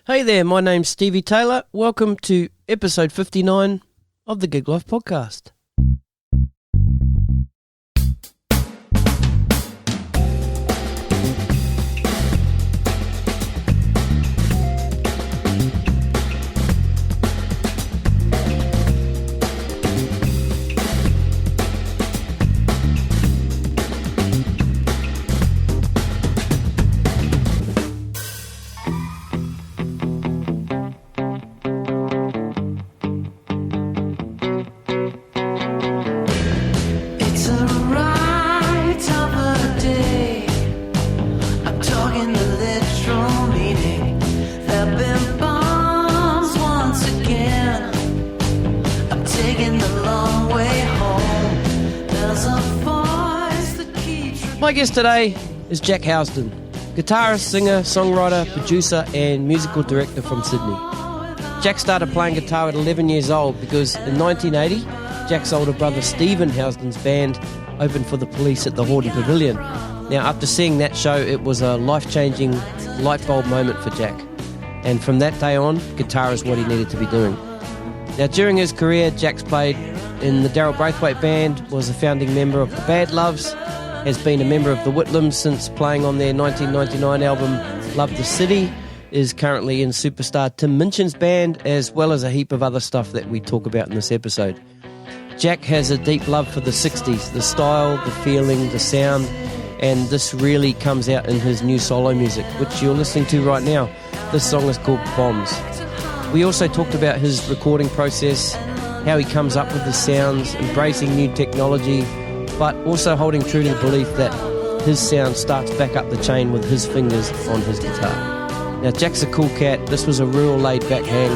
Hey there, my name's Stevie Taylor. Welcome to episode 59 of the Gig Life Podcast. My guest today is Jak Housden, guitarist, singer, songwriter, producer and musical director from Sydney. Jak started playing guitar at 11 years old because in 1980, Jak's older brother Stephen Housden's band opened for the Police at the Hawley Pavilion. Now, after seeing that show, it was a life-changing light bulb moment for Jak. And from that day on, guitar is what he needed to be doing. Now, during his career, Jak's played in the Daryl Braithwaite band, was a founding member of the Badloves, has been a member of the Whitlams since playing on their 1999 album Love the City, is currently in superstar Tim Minchin's band, as well as a heap of other stuff that we talk about in this episode. Jak has a deep love for the 60s, the style, the feeling, the sound, and this really comes out in his new solo music, which you're listening to right now. This song is called Bombs. We also talked about his recording process, how he comes up with the sounds, embracing new technology, but also holding true to the belief that his sound starts back up the chain with his fingers on his guitar. Now, Jak's a cool cat. This was a real laid-back hang.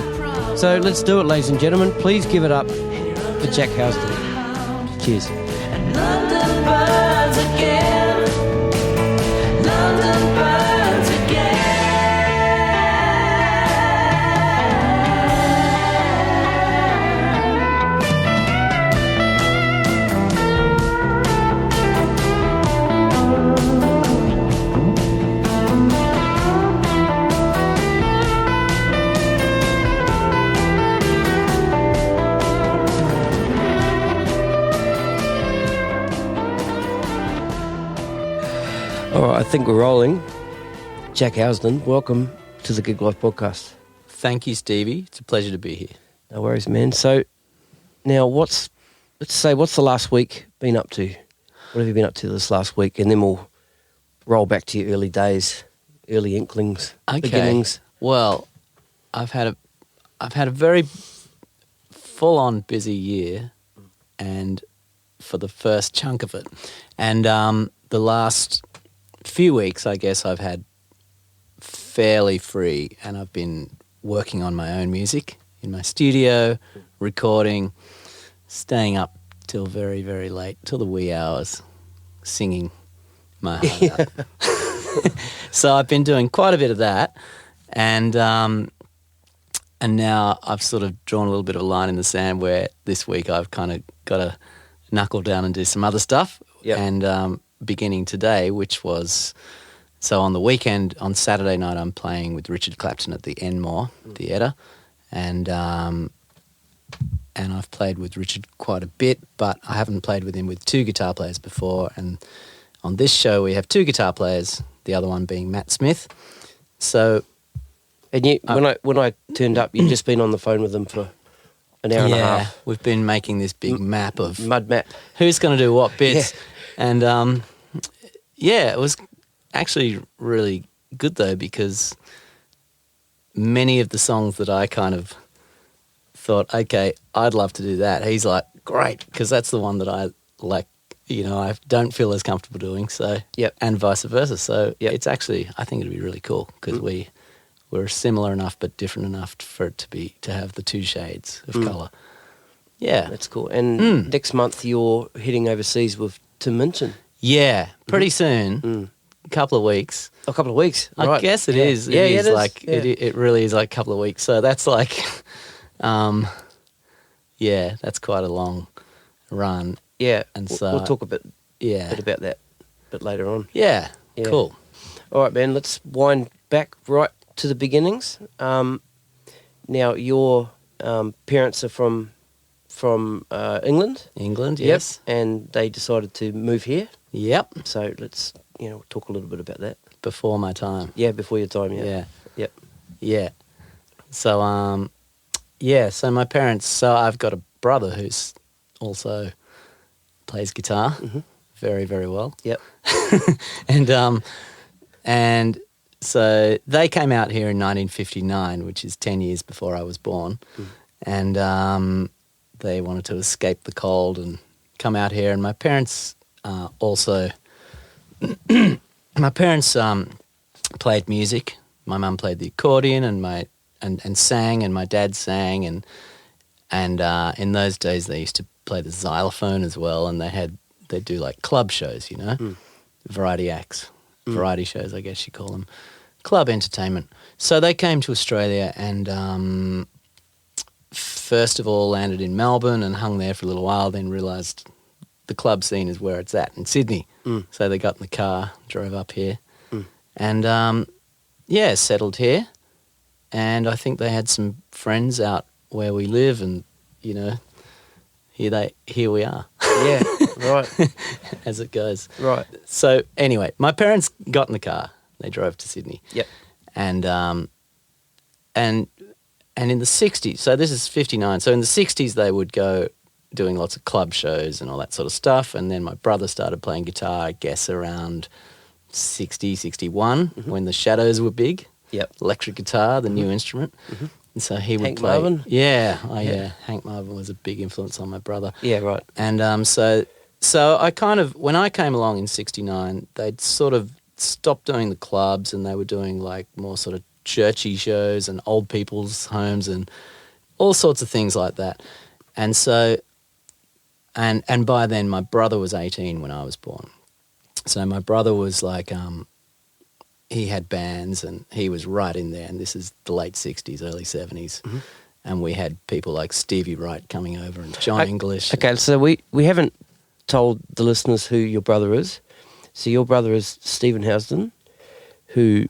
So let's do it, ladies and gentlemen. Please give it up for Jak Housden. Cheers. London burns again. London burns again. All right, I think we're rolling. Jak Housden, welcome to the Gig Life Podcast. Thank you, Stevie. It's a pleasure to be here. No worries, man. So, now what's the last week been up to? What have you been up to this last week? And then we'll roll back to your early days, early inklings, beginnings. Well, I've had a very full-on busy year, and for the first chunk of it, and the last few weeks, I guess, I've had fairly free, and I've been working on my own music in my studio, recording, staying up till very, very late, till the wee hours, singing my heart out. So I've been doing quite a bit of that, and now I've sort of drawn a little bit of a line in the sand where this week I've kind of got to knuckle down and do some other stuff. Yep. And beginning today, which was, so on the weekend, on Saturday night, I'm playing with Richard Clapton at the Enmore Theatre, and I've played with Richard quite a bit, but I haven't played with him with two guitar players before, and on this show we have two guitar players, the other one being Matt Smith. So, and you, when I turned up, you'd just been on the phone with him for an hour and a half. Yeah, we've been making this big map of mud map. Who's going to do what bits. Yeah. And, it was actually really good, though, because many of the songs that I kind of thought, okay, I'd love to do that, he's like, great, because that's the one that I, like, I don't feel as comfortable doing, so, yep. And vice versa. So yep. It's actually, I think it'd be really cool, because we're similar enough but different enough for it to have the two shades of colour. Yeah. That's cool. And next month you're heading overseas with Tim Minchin. Yeah, pretty soon. A couple of weeks. A couple of weeks. I right. guess it is. Yeah, it is. Like yeah. it really is like a couple of weeks. So that's like, that's quite a long run. Yeah, and so we'll talk a bit about that a bit later on. Yeah, Yeah. cool. All right, man. Let's wind back right to the beginnings. Now your parents are from England. England, yes. Yep, and they decided to move here. Yep. So let's talk a little bit about that. Before my time. Yeah, before your time. Yeah. Yeah. Yep. Yeah. So so my parents. So I've got a brother who's also plays guitar very, very well. Yep. And so they came out here in 1959, which is 10 years before I was born, and they wanted to escape the cold and come out here. And my parents also, my parents played music. My mum played the accordion and sang, and my dad sang, and in those days they used to play the xylophone as well, and they'd do like club shows, variety acts, variety shows, I guess you call them, club entertainment. So they came to Australia and first of all landed in Melbourne and hung there for a little while, then realised the club scene is where it's at in Sydney. So they got in the car, drove up here, and settled here. And I think they had some friends out where we live, and here we are. Yeah, right. As it goes. Right. So anyway, my parents got in the car. They drove to Sydney. Yep. And in the 60s, so this is 59, so in the 60s they would go doing lots of club shows and all that sort of stuff, and then my brother started playing guitar, I guess, around 60, 61, when the Shadows were big. Yep. Electric guitar, the new instrument. And so he would Hank play. Marvin? Yeah. Hank Marvin was a big influence on my brother. Yeah, right. And so I kind of, when I came along in 69, they'd sort of stopped doing the clubs and they were doing like more sort of churchy shows and old people's homes and all sorts of things like that. And so, and by then my brother was 18 when I was born. So my brother was like, he had bands and he was right in there, and this is the late 60s, early 70s. And we had people like Stevie Wright coming over and John English. Okay, so we haven't told the listeners who your brother is. So your brother is Stephen Housden, who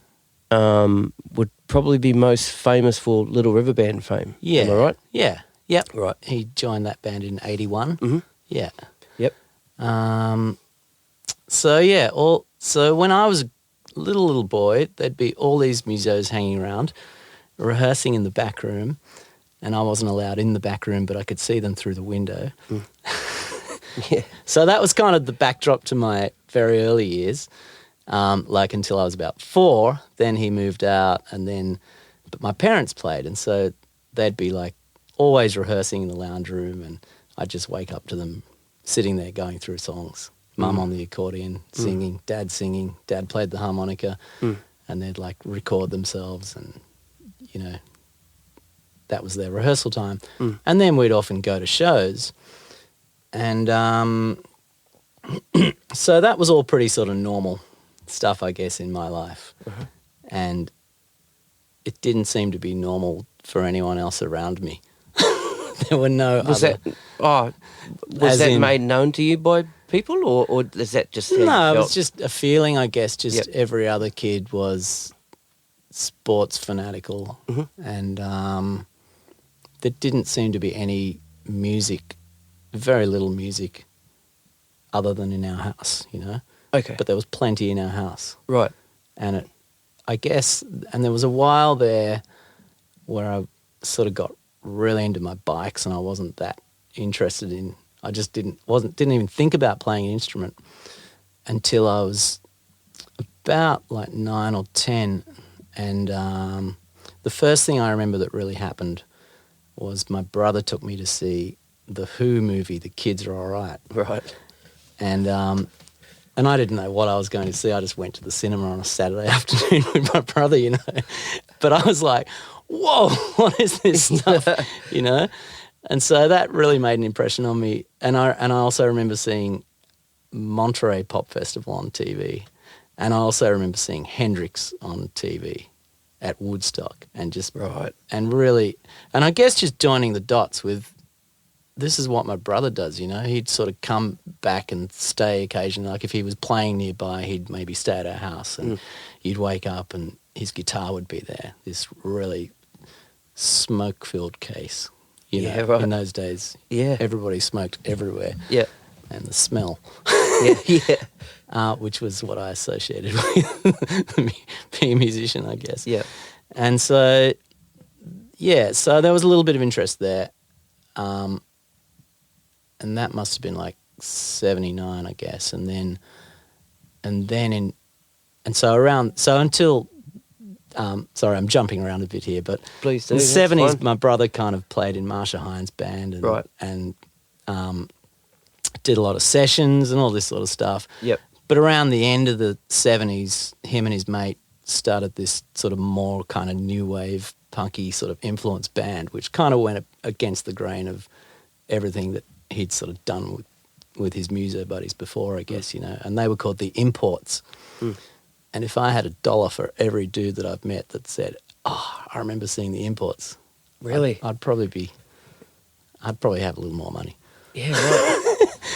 would probably be most famous for Little River Band fame. Yeah. Am I right? Yeah. Yep. Right. He joined that band in 81. Yeah. Yep. So when I was a little boy, there'd be all these musos hanging around, rehearsing in the back room, and I wasn't allowed in the back room, but I could see them through the window. Yeah. So that was kind of the backdrop to my very early years, like until I was about 4. Then he moved out, but my parents played, and so they'd be like always rehearsing in the lounge room, and I'd just wake up to them sitting there going through songs. Mum on the accordion, singing, Dad played the harmonica, and they'd like record themselves, and that was their rehearsal time. And then we'd often go to shows, and so that was all pretty sort of normal stuff, I guess, in my life. And it didn't seem to be normal for anyone else around me. There were no Was other... Was that made known to you by people, or is that just how you No, it felt? was just a feeling, I guess. Just every other kid was sports fanatical, and there didn't seem to be any music, very little music, other than in our house, Okay. But there was plenty in our house, Right. and I guess, and there was a while there where I sort of got really into my bikes, and I wasn't that interested in. I just didn't even think about playing an instrument until I was about like 9 or 10, and the first thing I remember that really happened was my brother took me to see the Who movie, The Kids Are All Right. Right. And I didn't know what I was going to see. I just went to the cinema on a Saturday afternoon with my brother, But I was like, whoa, what is this stuff, And so that really made an impression on me. And I also remember seeing Monterey Pop Festival on TV. And I also remember seeing Hendrix on TV at Woodstock, and just and really, and I guess just joining the dots with, this is what my brother does, He'd sort of come back and stay occasionally. Like if he was playing nearby, he'd maybe stay at our house, and you'd wake up and his guitar would be there, this really smoke-filled case. You know, right. in those days, everybody smoked everywhere. Yeah. And the smell. Which was what I associated with being a musician, I guess. Yeah. And so, so there was a little bit of interest there. And that must have been like 79, I guess. And so until, sorry, I'm jumping around a bit here, but please do, in the 70s, my brother kind of played in Marsha Hines' band and did a lot of sessions and all this sort of stuff. Yep. But around the end of the 70s, him and his mate started this sort of more kind of new wave, punky sort of influence band, which kind of went against the grain of everything that he'd sort of done with his muso buddies before, I guess, you know. And they were called the Imports. Mm. And if I had $1 for every dude that I've met that said, "Oh, I remember seeing the Imports," really, I'd probably have a little more money. Yeah, right.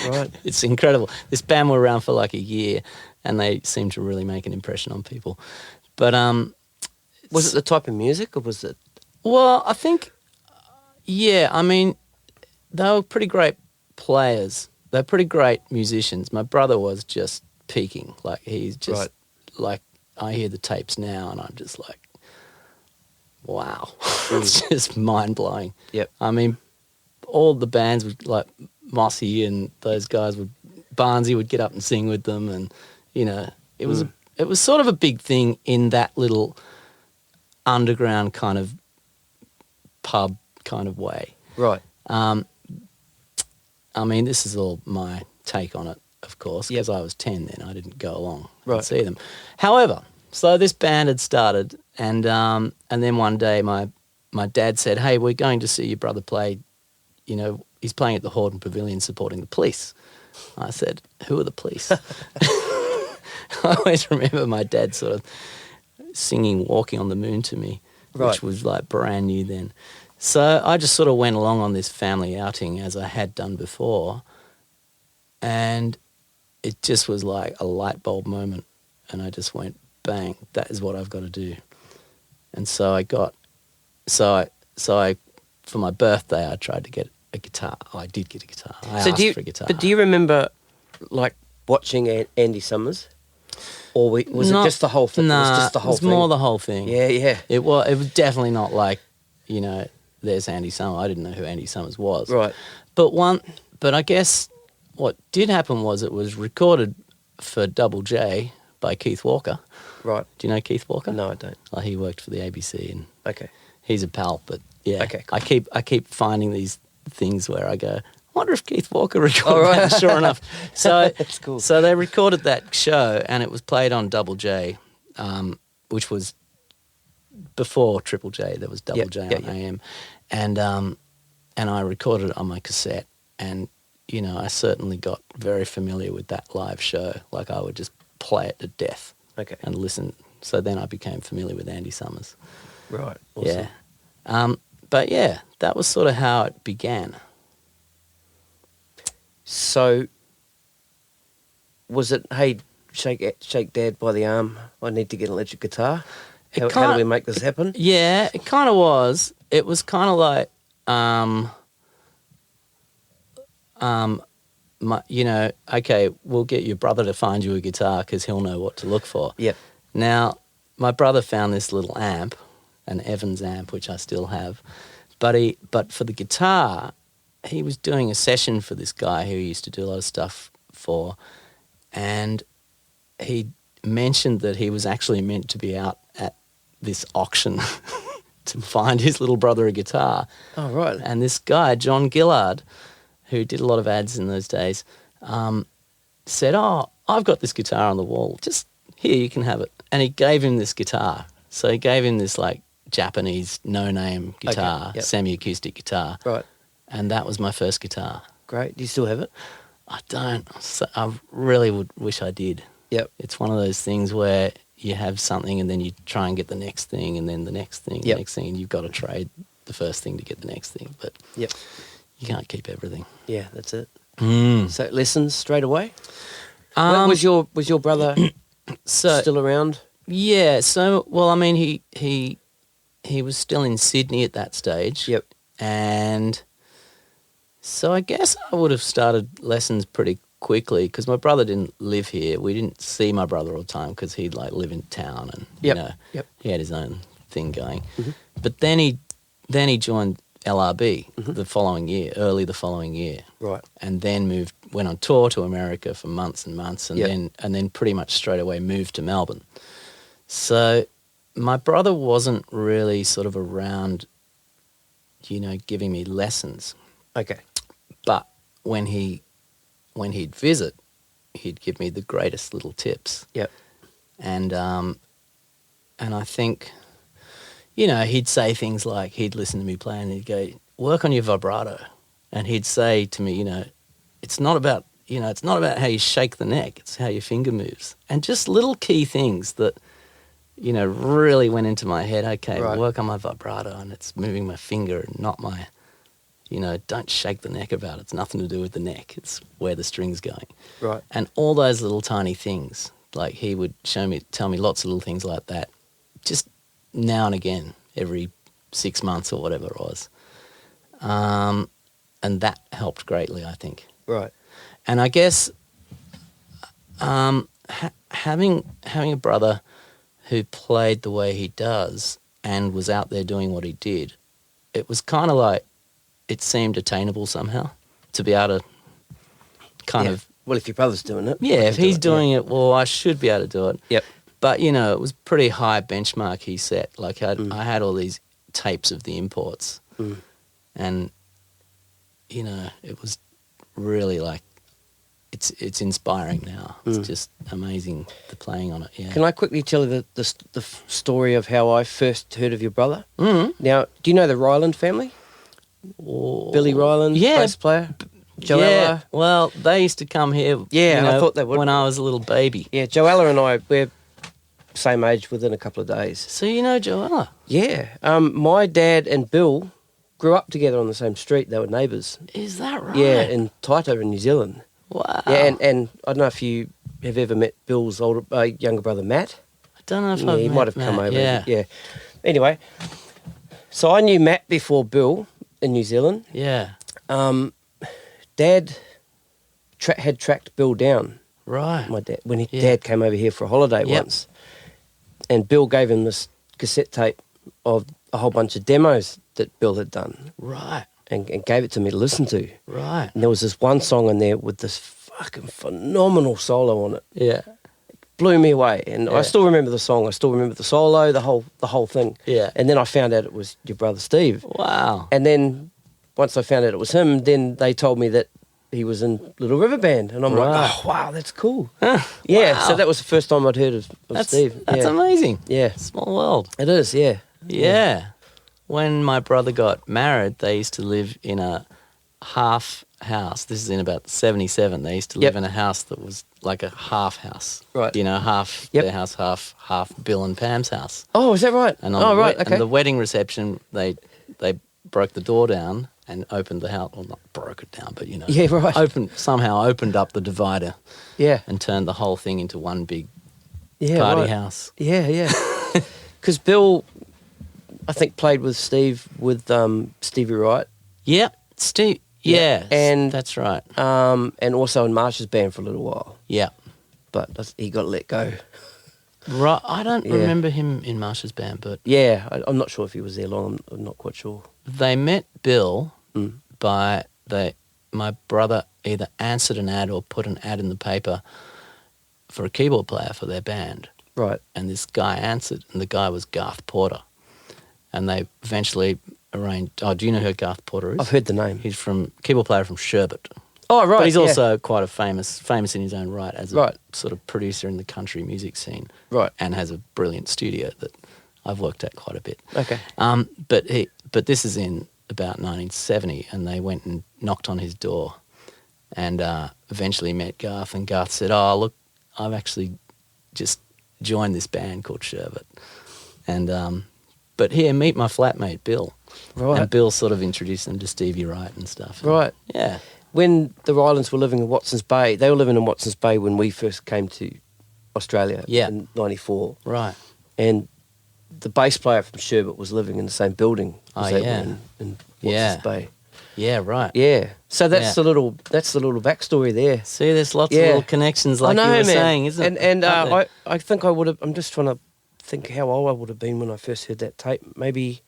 Right. It's incredible. This band were around for like a year, and they seemed to really make an impression on people. But was it the type of music, or was it? Well, I think, I mean, they were pretty great players. They're pretty great musicians. My brother was just peaking. Like, he's just like, I hear the tapes now, and I'm just like, wow, it's just mind blowing. Yep. I mean, all the bands would like. Mossy and those guys Barnesy would get up and sing with them, and you know it was sort of a big thing in that little underground kind of pub kind of way. Right. I mean, this is all my take on it, of course, because I was 10 then. I didn't go along and see them. However, so this band had started, and then one day my dad said, "Hey, we're going to see your brother play. You know, he's playing at the Horden Pavilion supporting the Police." I said, "Who are the Police?" I always remember my dad sort of singing Walking on the Moon to me, which was like brand new then. So I just sort of went along on this family outing as I had done before, and it just was like a light bulb moment, and I just went, bang, that is what I've got to do. And so I for my birthday, I tried to get a guitar. Oh, I did get a guitar. I asked for a guitar. But do you remember, like, watching Andy Summers? Or was it just the whole thing? Nah, it was more the whole thing. Yeah, yeah. It was definitely not like, you know, there's Andy Summers. I didn't know who Andy Summers was. Right. But I guess what did happen was it was recorded for Double J by Keith Walker. Right. Do you know Keith Walker? No, I don't. Well, he worked for the ABC, and he's a pal, but yeah. Okay, cool. I keep finding these things where I go, I wonder if Keith Walker recorded that. Sure enough. So that's cool. So they recorded that show, and it was played on Double J, which was before Triple J. There was Double J on AM, and I recorded it on my cassette, and you know I certainly got very familiar with that live show. Like I would just play it to death, and listen. So then I became familiar with Andy Summers. Right. Awesome. Yeah. But yeah, that was sort of how it began. So, was it, hey, shake Dad by the arm, I need to get an electric guitar? How do we make this happen? Yeah, it kind of was. It was kind of like, you know, okay, we'll get your brother to find you a guitar because he'll know what to look for. Yep. Now, my brother found this little amp, an Evans amp, which I still have, but for the guitar, he was doing a session for this guy who he used to do a lot of stuff for, and he mentioned that he was actually meant to be out at this auction to find his little brother a guitar. Oh, right. And this guy, John Gillard, who did a lot of ads in those days, said, "Oh, I've got this guitar on the wall. Just here, you can have it." And he gave him this guitar. So he gave him this like Japanese no-name guitar, semi-acoustic guitar. Right. And that was my first guitar. Great. Do you still have it? I don't. I really would wish I did. Yep. It's one of those things where you have something and then you try and get the next thing and then the next thing, the next thing, and you've got to trade the first thing to get the next thing. But you can't keep everything. Yeah, that's it. Mm. So lessons straight away? Was your brother still around? Yeah. So, well, I mean, he was still in Sydney at that stage. Yep. And so I guess I would have started lessons pretty quickly because my brother didn't live here. We didn't see my brother all the time because he'd like live in town and you know he had his own thing going. Mm-hmm. But then he joined LRB the following year, early the following year. Right. And then went on tour to America for months and months, and then pretty much straight away moved to Melbourne. So my brother wasn't really sort of around, you know, giving me lessons. Okay. But when he'd visit, he'd give me the greatest little tips. Yep. And I think, you know, he'd say things like, he'd listen to me play and he'd go, work on your vibrato. And he'd say to me, you know, it's not about how you shake the neck, it's how your finger moves. And just little key things that, you know, really went into my head. Okay, work on my vibrato and it's moving my finger and not my, you know, don't shake the neck about it. It's nothing to do with the neck. It's where the string's going. Right. And all those little tiny things, like he would tell me lots of little things like that, just now and again, every 6 months or whatever it was. And that helped greatly, I think. Right. And I guess having a brother who played the way he does and was out there doing what he did, it was kind of like, it seemed attainable somehow to be able to kind of... Well, if your brother's doing it. Yeah, if he's doing it, well, I should be able to do it. Yep. But, you know, it was pretty high benchmark he set. Like, I had all these tapes of the imports. And, you know, it was really like, it's inspiring now. It's just amazing, the playing on it, yeah. Can I quickly tell you the story of how I first heard of your brother? Mm-hmm. Now, do you know the Ryland family? Billy Ryland, bass player? Joella? Yeah, well, they used to come here I thought they would. when I was a little baby. Yeah, Joella and I, we're same age within a couple of days. So you know Joella? Yeah. My dad and Bill grew up together on the same street. They were neighbours. Is that right? Yeah, in Taito in New Zealand. Wow. Yeah, and I don't know if you have ever met Bill's younger brother, Matt. I don't know if I've he met might have Matt, come over. yeah. Yeah. Anyway, so I knew Matt before Bill in New Zealand. Yeah. Dad had tracked Bill down. Right. My dad, when Dad came over here for a holiday once, and Bill gave him this cassette tape of a whole bunch of demos that Bill had done. Right. And gave it to me to listen to. Right. And there was this one song in there with this fucking phenomenal solo on it. Yeah. Blew me away. And I still remember the song. I still remember the solo, the whole thing. Yeah. And then I found out it was your brother Steve. Wow. And then once I found out it was him, then they told me that he was in Little River Band. And I'm like, oh, wow, that's cool. Yeah, wow. so that was the first time I'd heard of Steve. That's amazing. Yeah. Small world. It is, yeah. Yeah. When my brother got married, they used to live in a half house. This is in about 77. They used to live in a house that was like a half house. Right. You know, half their house, half Bill and Pam's house. Oh, is that right? And okay. And the wedding reception, they broke the door down and opened the house. Well, not broke it down, but, you know. Yeah, right. Somehow opened up the divider. Yeah. And turned the whole thing into one big party house. Yeah, yeah. Because Bill, I think, played with Steve with Stevie Wright. Yep, Steve. Yeah, and that's right. And also in Marsh's band for a little while. Yeah, but he got let go. Right, I don't remember him in Marsh's band, but yeah, I'm not sure if he was there long. I'm not quite sure. They met Bill by my brother either answered an ad or put an ad in the paper for a keyboard player for their band. Right. And this guy answered, and the guy was Garth Porter. And they eventually arranged... Oh, do you know who Garth Porter is? I've heard the name. He's keyboard player from Sherbet. Oh, right. But he's also quite a famous in his own right as a sort of producer in the country music scene. Right. And has a brilliant studio that I've worked at quite a bit. Okay. But this is in about 1970, and they went and knocked on his door and eventually met Garth, and Garth said, oh, look, I've actually just joined this band called Sherbet. And... But here, meet my flatmate, Bill. Right. And Bill sort of introduced them to Stevie Wright and stuff. Right. Yeah. When the Rylands were living in Watson's Bay, they were living in Watson's Bay when we first came to Australia Yeah. in '94, Right. and the bass player from Sherbet was living in the same building as Oh, they yeah. were in Yeah. Watts Bay. Yeah, right. Yeah. So that's Yeah. the little backstory there. See, there's lots of Yeah. little connections, like I know, you were man. saying, isn't it? And Aren't there? I think I would have. I'm just trying to think how old I would have been when I first heard that tape. Maybe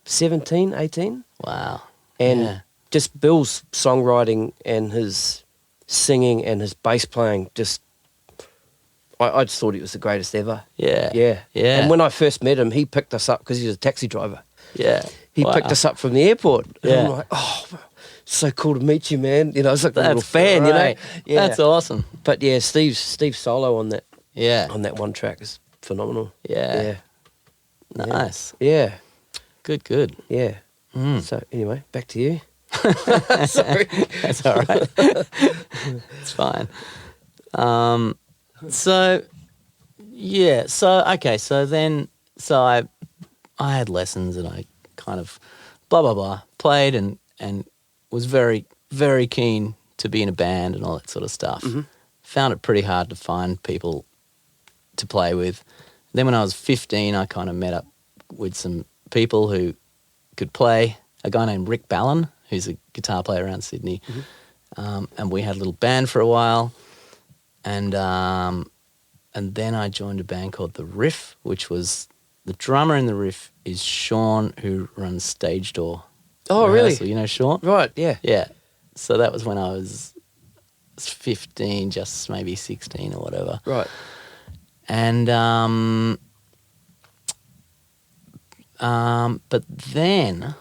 17, 18. Wow. And Yeah. just Bill's songwriting and his singing and his bass playing, I just thought he was the greatest ever. Yeah. Yeah. Yeah. And when I first met him, he picked us up because he was a taxi driver. Yeah. He Wow. picked us up from the airport. And Yeah. I'm like, oh, so cool to meet you, man. You know, I was like a little That's fan, great. you know. Yeah. That's awesome. But yeah, Steve's solo on Yeah. that one track is phenomenal. Yeah. Yeah. Nice. Yeah. Good, good. Yeah. Mm. So anyway, back to you. Sorry. That's all right. It's fine. So, yeah. So, okay. So then, I had lessons and I kind of blah, blah, blah, played and was very, very keen to be in a band and all that sort of stuff. Mm-hmm. Found it pretty hard to find people to play with. Then when I was 15, I kind of met up with some people who could play. A guy named Rick Ballon, who's a guitar player around Sydney. Mm-hmm. And we had a little band for a while. And then I joined a band called The Riff, which was, the drummer in The Riff is Sean, who runs Stage Door. Oh, really? Rehearsal. You know Sean? Right, yeah. Yeah. So that was when I was 15, just maybe 16 or whatever. Right. And but then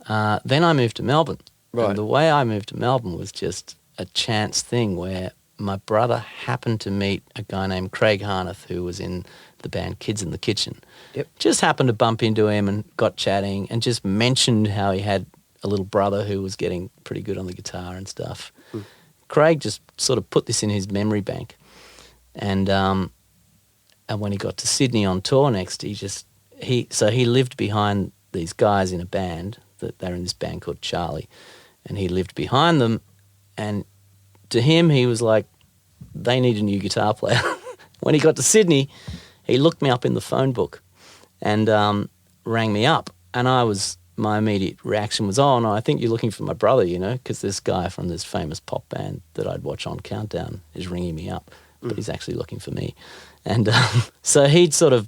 I moved to Melbourne. Right. And the way I moved to Melbourne was just a chance thing where my brother happened to meet a guy named Craig Harneth, who was in the band Kids in the Kitchen. Yep. Just happened to bump into him and got chatting and just mentioned how he had a little brother who was getting pretty good on the guitar and stuff. Mm. Craig just sort of put this in his memory bank. And when he got to Sydney on tour next, he lived behind these guys in a band, that they're in this band called Charlie, and he lived behind them, and to him he was like, they need a new guitar player. When he got to Sydney, he looked me up in the phone book and rang me up, and my immediate reaction was, oh no, I think you're looking for my brother, you know, because this guy from this famous pop band that I'd watch on Countdown is ringing me up, but he's actually looking for me. And so he'd sort of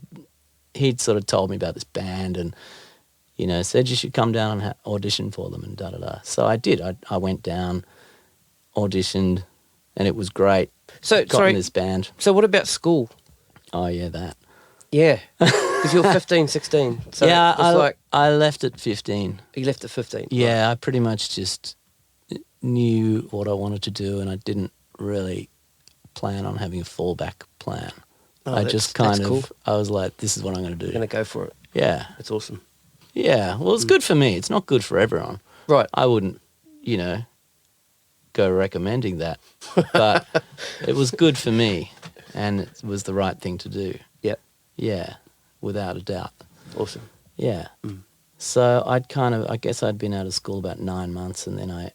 told me about this band and, you know, said you should come down and audition for them and da-da-da. So I did. I went down, auditioned, and it was great. So, Got in this band. So what about school? Oh, yeah, that. Yeah. Because you were 15, 16. So yeah, it's like I left at 15. you left at 15. Yeah, I pretty much just knew what I wanted to do and I didn't really plan on having a fallback plan. Oh, I just kind that's of, cool. I was like, this is what I'm going to do. You're going to go for it. Yeah. That's awesome. Yeah. Well, it's good for me. It's not good for everyone. Right. I wouldn't, you know, go recommending that. But it was good for me and it was the right thing to do. Yep. Yeah, without a doubt. Awesome. Yeah. Mm. So I guess I'd been out of school about 9 months and then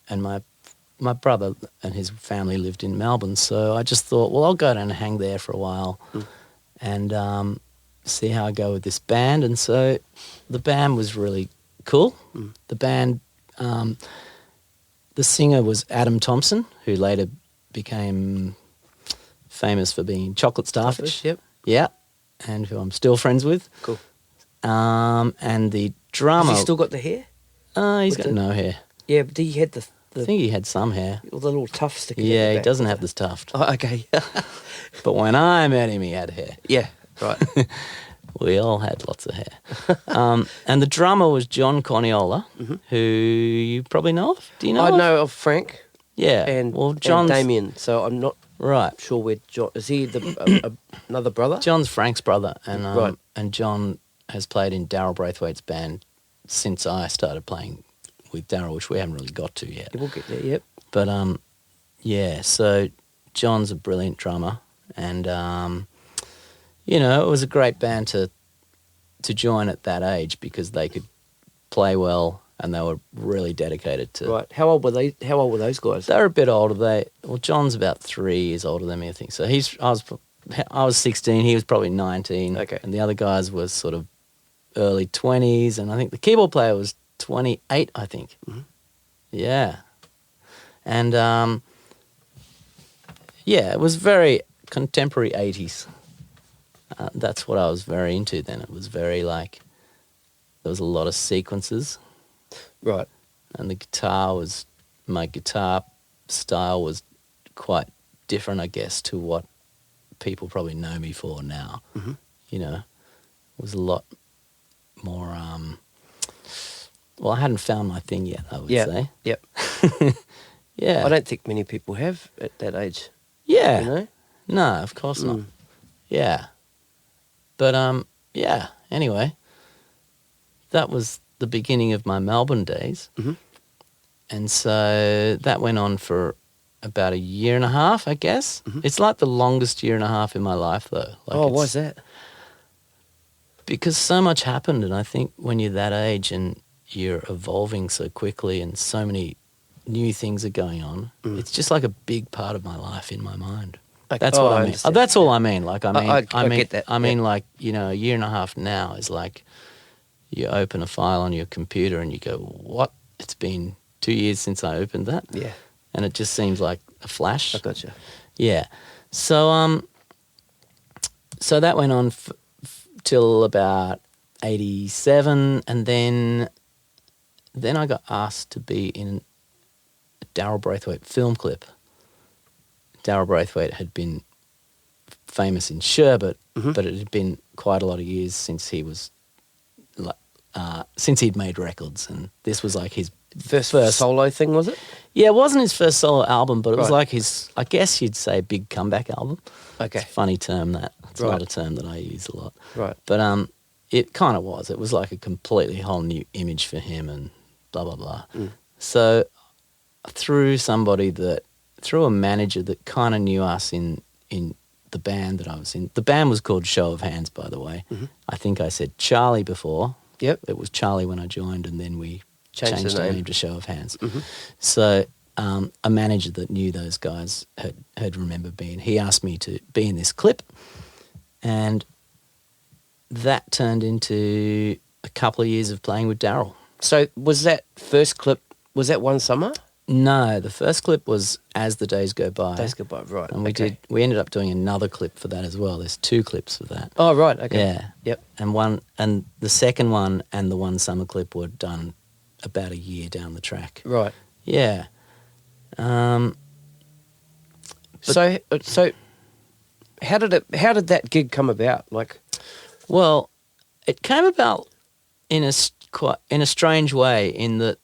my brother and his family lived in Melbourne, so I just thought, well, I'll go down and hang there for a while and see how I go with this band. And so the band was really cool. Mm. The band, the singer was Adam Thompson, who later became famous for being Chocolate Starfish. Yep. Yeah, and who I'm still friends with. Cool. And the drummer... Has he still got the hair? he's With got no hair. Yeah, but he had the I think he had some hair. all the little tuft sticking out Yeah, the he back. doesn't have this tuft. Oh, okay. But when I met him, he had hair. Yeah, right. We all had lots of hair. And the drummer was John Corniola, who you probably know of. Do you know I of? know of Frank Yeah. and, well, and John's... Damien, so I'm not Right. sure where John... Is he another brother? John's Frank's brother. And, Right. and John has played in Daryl Braithwaite's band since I started playing with Daryl, which we haven't really got to yet. Yeah, we'll get there, yep. But, yeah, so John's a brilliant drummer and, you know, it was a great band to join at that age because they could play well and they were really dedicated to... Right. How old were those guys? They're a bit older. John's about 3 years older than me, I think. So I was I was 16, he was probably 19. Okay. And the other guys were sort of early 20s, and I think the keyboard player was 28, I think. Mm-hmm. Yeah. And, yeah, it was very contemporary 80s. That's what I was very into then. It was very like, there was a lot of sequences. Right. And my guitar style was quite different, I guess, to what people probably know me for now. Mm-hmm. You know, it was a lot more, well, I hadn't found my thing yet, I would say. Yep. Yeah. I don't think many people have at that age. Yeah. You know? No, of course not. Yeah. But, yeah, anyway, that was the beginning of my Melbourne days. Mm-hmm. And so that went on for about a year and a half, I guess. Mm-hmm. It's like the longest year and a half in my life, though. Like Why's that? Because so much happened, and I think when you're that age and you're evolving so quickly and so many new things are going on, it's just like a big part of my life in my mind. Okay. That's what I mean. Understand. That's all I mean. Like, I mean, get that. I mean, like, you know, a year and a half now is like you open a file on your computer and you go, what? It's been 2 years since I opened that. Yeah. And it just seems like a flash. I gotcha. Yeah. So, so that went on till about 87, and then I got asked to be in a Daryl Braithwaite film clip. Daryl Braithwaite had been famous in Sherbet, but it had been quite a lot of years since he was, since he'd made records, and this was like his First solo thing, was it? Yeah, it wasn't his first solo album, but it was Right. like his, I guess you'd say, big comeback album. Okay. It's a funny term, that. It's Right. not a term that I use a lot. Right. But it kind of was. It was like a completely whole new image for him and blah, blah, blah. So through a manager that kind of knew us in the band that I was in. The band was called Show of Hands, by the way. I think I said Charlie before. Yep. It was Charlie when I joined, and then we changed the name to Show of Hands. So a manager that knew those guys had remembered me, and he asked me to be in this clip, and that turned into a couple of years of playing with Daryl. So was that first clip, was that one summer? No, the first clip was As the Days Go By. Days Go By, right. And okay. we ended up doing another clip for that as well. There's 2 clips for that. Oh, right, okay. Yeah. Yep. And the second one and the one summer clip were done about a year down the track. Right. Yeah. So how did that gig come about? Like, Well, it came about in a strange way, in that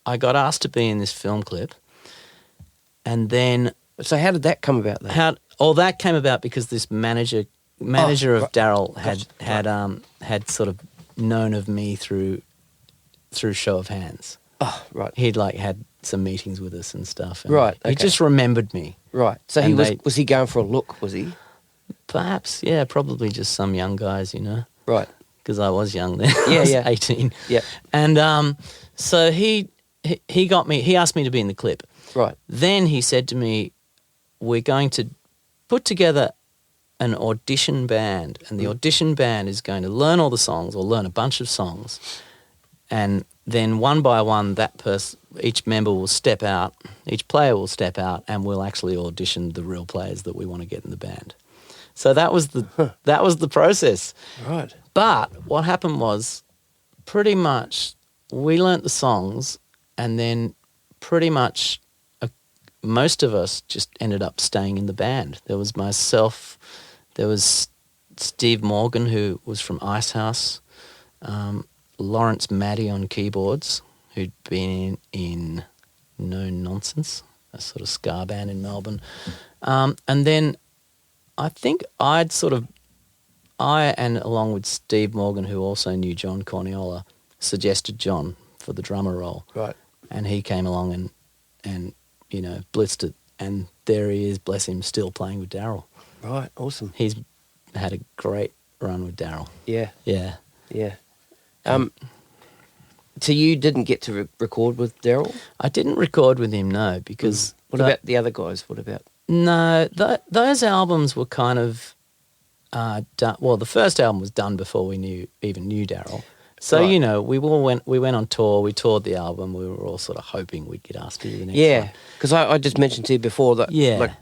I got asked to be in this film clip, and then so how did that come about then? that came about because this manager of right. Daryl Gotcha. had sort of known of me through Show of Hands. Oh, right. He'd like had some meetings with us and stuff. And Right, He okay. just remembered me. Right. So And was he going for a look, was he? Perhaps, yeah, probably just some young guys, you know, Right. because I was young then. Yeah, I was yeah. 18. Yeah. And so he got me. He asked me to be in the clip. Right. Then he said to me, "We're going to put together an audition band, and the audition band is going to learn all the songs, or learn a bunch of songs, and then one by one, each member will step out, each player will step out, and we'll actually audition the real players that we want to get in the band." So that was the process. Right. But what happened was, pretty much, we learnt the songs, and then pretty much most of us just ended up staying in the band. There was myself, there was Steve Morgan, who was from Icehouse, Lawrence Maddy on keyboards, who'd been in No Nonsense, a sort of ska band in Melbourne. And then I think I along with Steve Morgan, who also knew John Corniola, suggested John for the drummer role. Right. And he came along and you know, blitzed it. And there he is, bless him, still playing with Daryl. Right. Awesome. He's had a great run with Daryl. Yeah. Yeah. Yeah. So you didn't get to record with Daryl? I didn't record with him, no, because... What about the other guys? What about... No, those albums were kind of... well, the first album was done before we even knew Daryl. So, Right. we went on tour, we toured the album, we were all sort of hoping we'd get asked to do the next Yeah, one. because I just mentioned to you before that, Yeah. like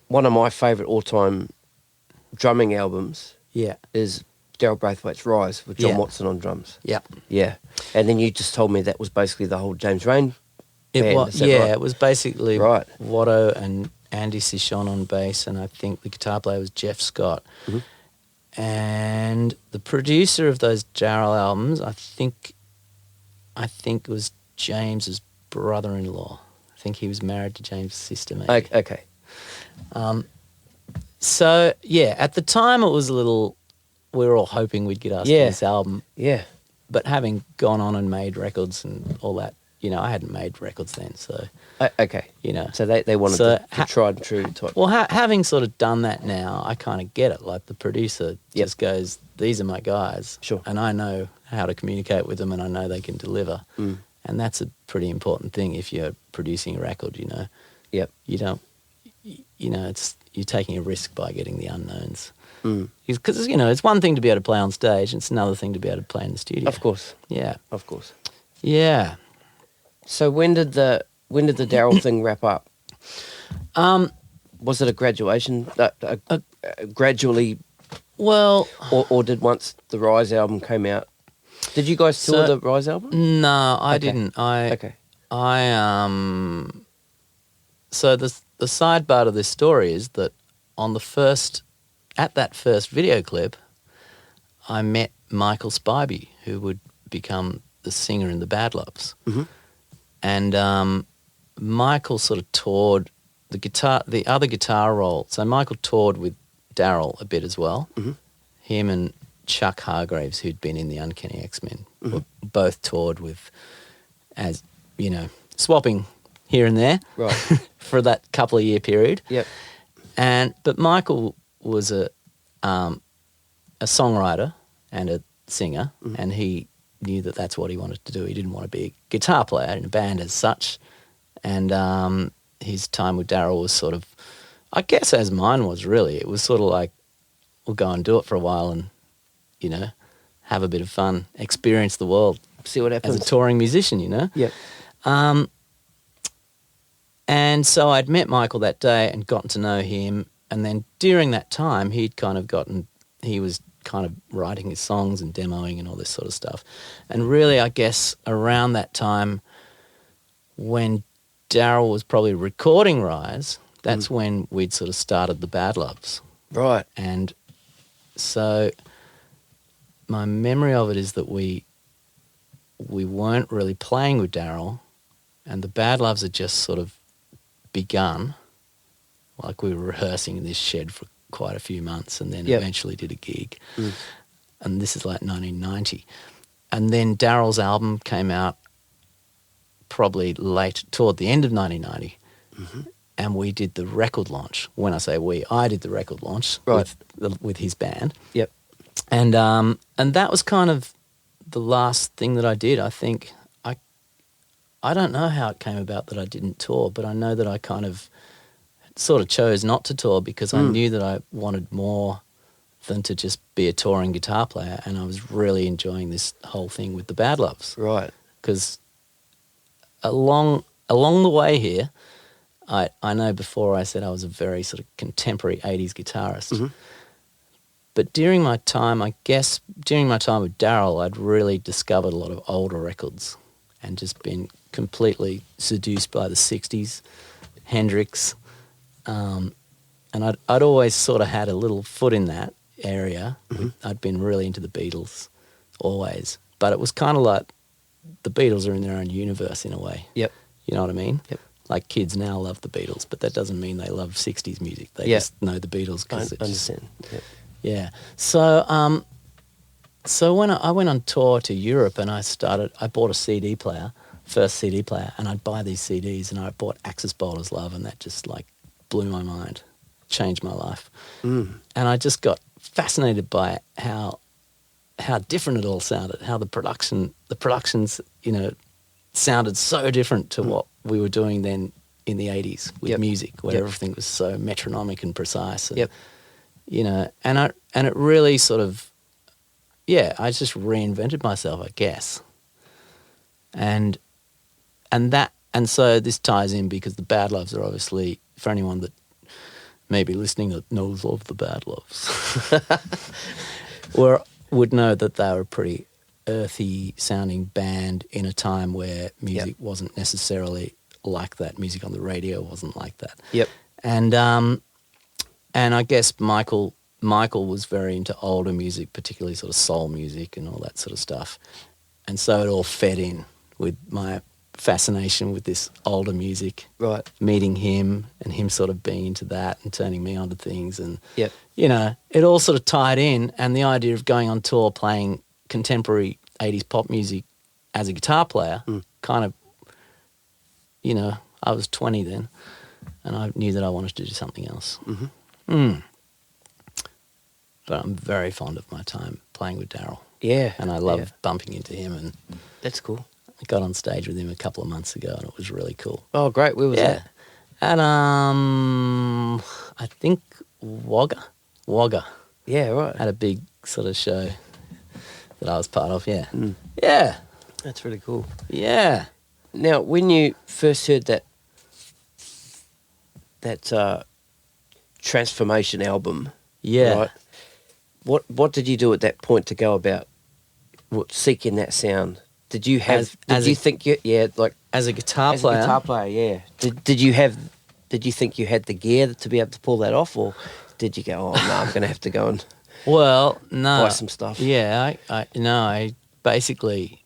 one of my favourite all-time drumming albums Yeah. is Daryl Braithwaite's Rise with John Yeah. Watson on drums. Yeah. Yeah, and then you just told me that was basically the whole James Rain band. Is that right? It was basically Right. Watto and Andy Sichon on bass, and I think the guitar player was Jeff Scott. Mhm. And the producer of those Daryl albums, I think it was James's brother-in-law. I think he was married to James' sister, maybe. Okay. So, yeah, at the time it was a little... We were all hoping we'd get asked to this album. Yeah. But having gone on and made records and all that, I hadn't made records then, so... Okay. You know. So they wanted So the tried and true type. Well, having sort of done that now, I kind of get it. Like the producer just goes, these are my guys. Sure. And I know how to communicate with them and I know they can deliver. Mm. And that's a pretty important thing if you're producing a record, Yep. You don't, you're taking a risk by getting the unknowns. Mm. Because, it's one thing to be able to play on stage and it's another thing to be able to play in the studio. Of course. Yeah. Of course. Yeah. So when did the Daryl thing wrap up? Was it a graduation, gradually, Well... or did once the Rise album came out? Did you guys tour the Rise album? No, I Okay. didn't. Okay. So the sidebar of this story is that at that first video clip, I met Michael Spivey, who would become the singer in the Badloves. Mm-hmm. And Michael sort of toured the other guitar role. So Michael toured with Daryl a bit as well. Mm-hmm. Him and Chuck Hargraves, who'd been in the Uncanny X-Men, were both toured with, as swapping here and there, Right. for that couple of year period. Yep. But Michael was a songwriter and a singer, and he knew that that's what he wanted to do. He didn't want to be a guitar player in a band as such, and his time with Daryl was sort of, I guess, as mine was really. It was sort of like, we'll go and do it for a while and have a bit of fun, experience the world, See what happens. as a touring musician, Yep. And so I'd met Michael that day and gotten to know him. And then during that time, he was kind of writing his songs and demoing and all this sort of stuff. And really, I guess, around that time when Daryl was probably recording Rise, that's when we'd sort of started the Badloves. Right. And so my memory of it is that we weren't really playing with Daryl, and the Badloves had just sort of begun. Like we were rehearsing in this shed for quite a few months, and then eventually did a gig. Mm. And this is like 1990. And then Daryl's album came out probably late, toward the end of 1990. Mm-hmm. And we did the record launch. When I say we, I did the record launch with his band. Yep. And that was kind of the last thing that I did. I think I don't know how it came about that I didn't tour, but I know that I kind of sort of chose not to tour because I knew that I wanted more than to just be a touring guitar player, and I was really enjoying this whole thing with the Badloves. Right. Because along the way here, I know before I said I was a very sort of contemporary 80s guitarist. Mm-hmm. But during my time with Daryl, I'd really discovered a lot of older records and just been completely seduced by the 60s, Hendrix. And I'd always sort of had a little foot in that area. Mm-hmm. I'd been really into the Beatles, always. But it was kind of like the Beatles are in their own universe in a way. Yep. You know what I mean? Yep. Like kids now love the Beatles, but that doesn't mean they love 60s music. They Yeah. just know the Beatles because I understand. Yep. yeah. So when I went on tour to Europe and I bought a CD player, first CD player, and I'd buy these CDs, and I bought Axis Boulder's Love, and that just like blew my mind, changed my life. Mm. And I just got fascinated by how different it all sounded, how the productions, sounded so different to what we were doing then in the 80s with music, where everything was so metronomic and precise. And, Yep. you know, and it really sort of, yeah, I just reinvented myself, I guess. And so this ties in because the Badloves are obviously, for anyone that may be listening that knows of the Badloves, would know that they were a pretty earthy sounding band in a time where music wasn't necessarily like that. Music on the radio wasn't like that. Yep. And I guess Michael was very into older music, particularly sort of soul music and all that sort of stuff. And so it all fed in with my fascination with this older music. Right. Meeting him and him sort of being into that and turning me onto things. And, Yep. you know, it all sort of tied in. And the idea of going on tour playing contemporary 80s pop music as a guitar player kind of, you know, I was 20 then and I knew that I wanted to do something else. Mm-hmm. But I'm very fond of my time playing with Daryl. Yeah. And I love bumping into him, and that's cool. I got on stage with him a couple of months ago and it was really cool. Oh, great. Where was that? At, I think Wagga. Yeah, right. Had a big sort of show that I was part of, yeah. Yeah. That's really cool. Yeah. Now, when you first heard that Transformation album, right, what did you do at that point to go about seeking that sound? Did you have? Did you think as a guitar player? As a guitar player, yeah. Did you think you had the gear to be able to pull that off, or did you go, oh no, I'm going to have to go and buy some stuff? Yeah, I basically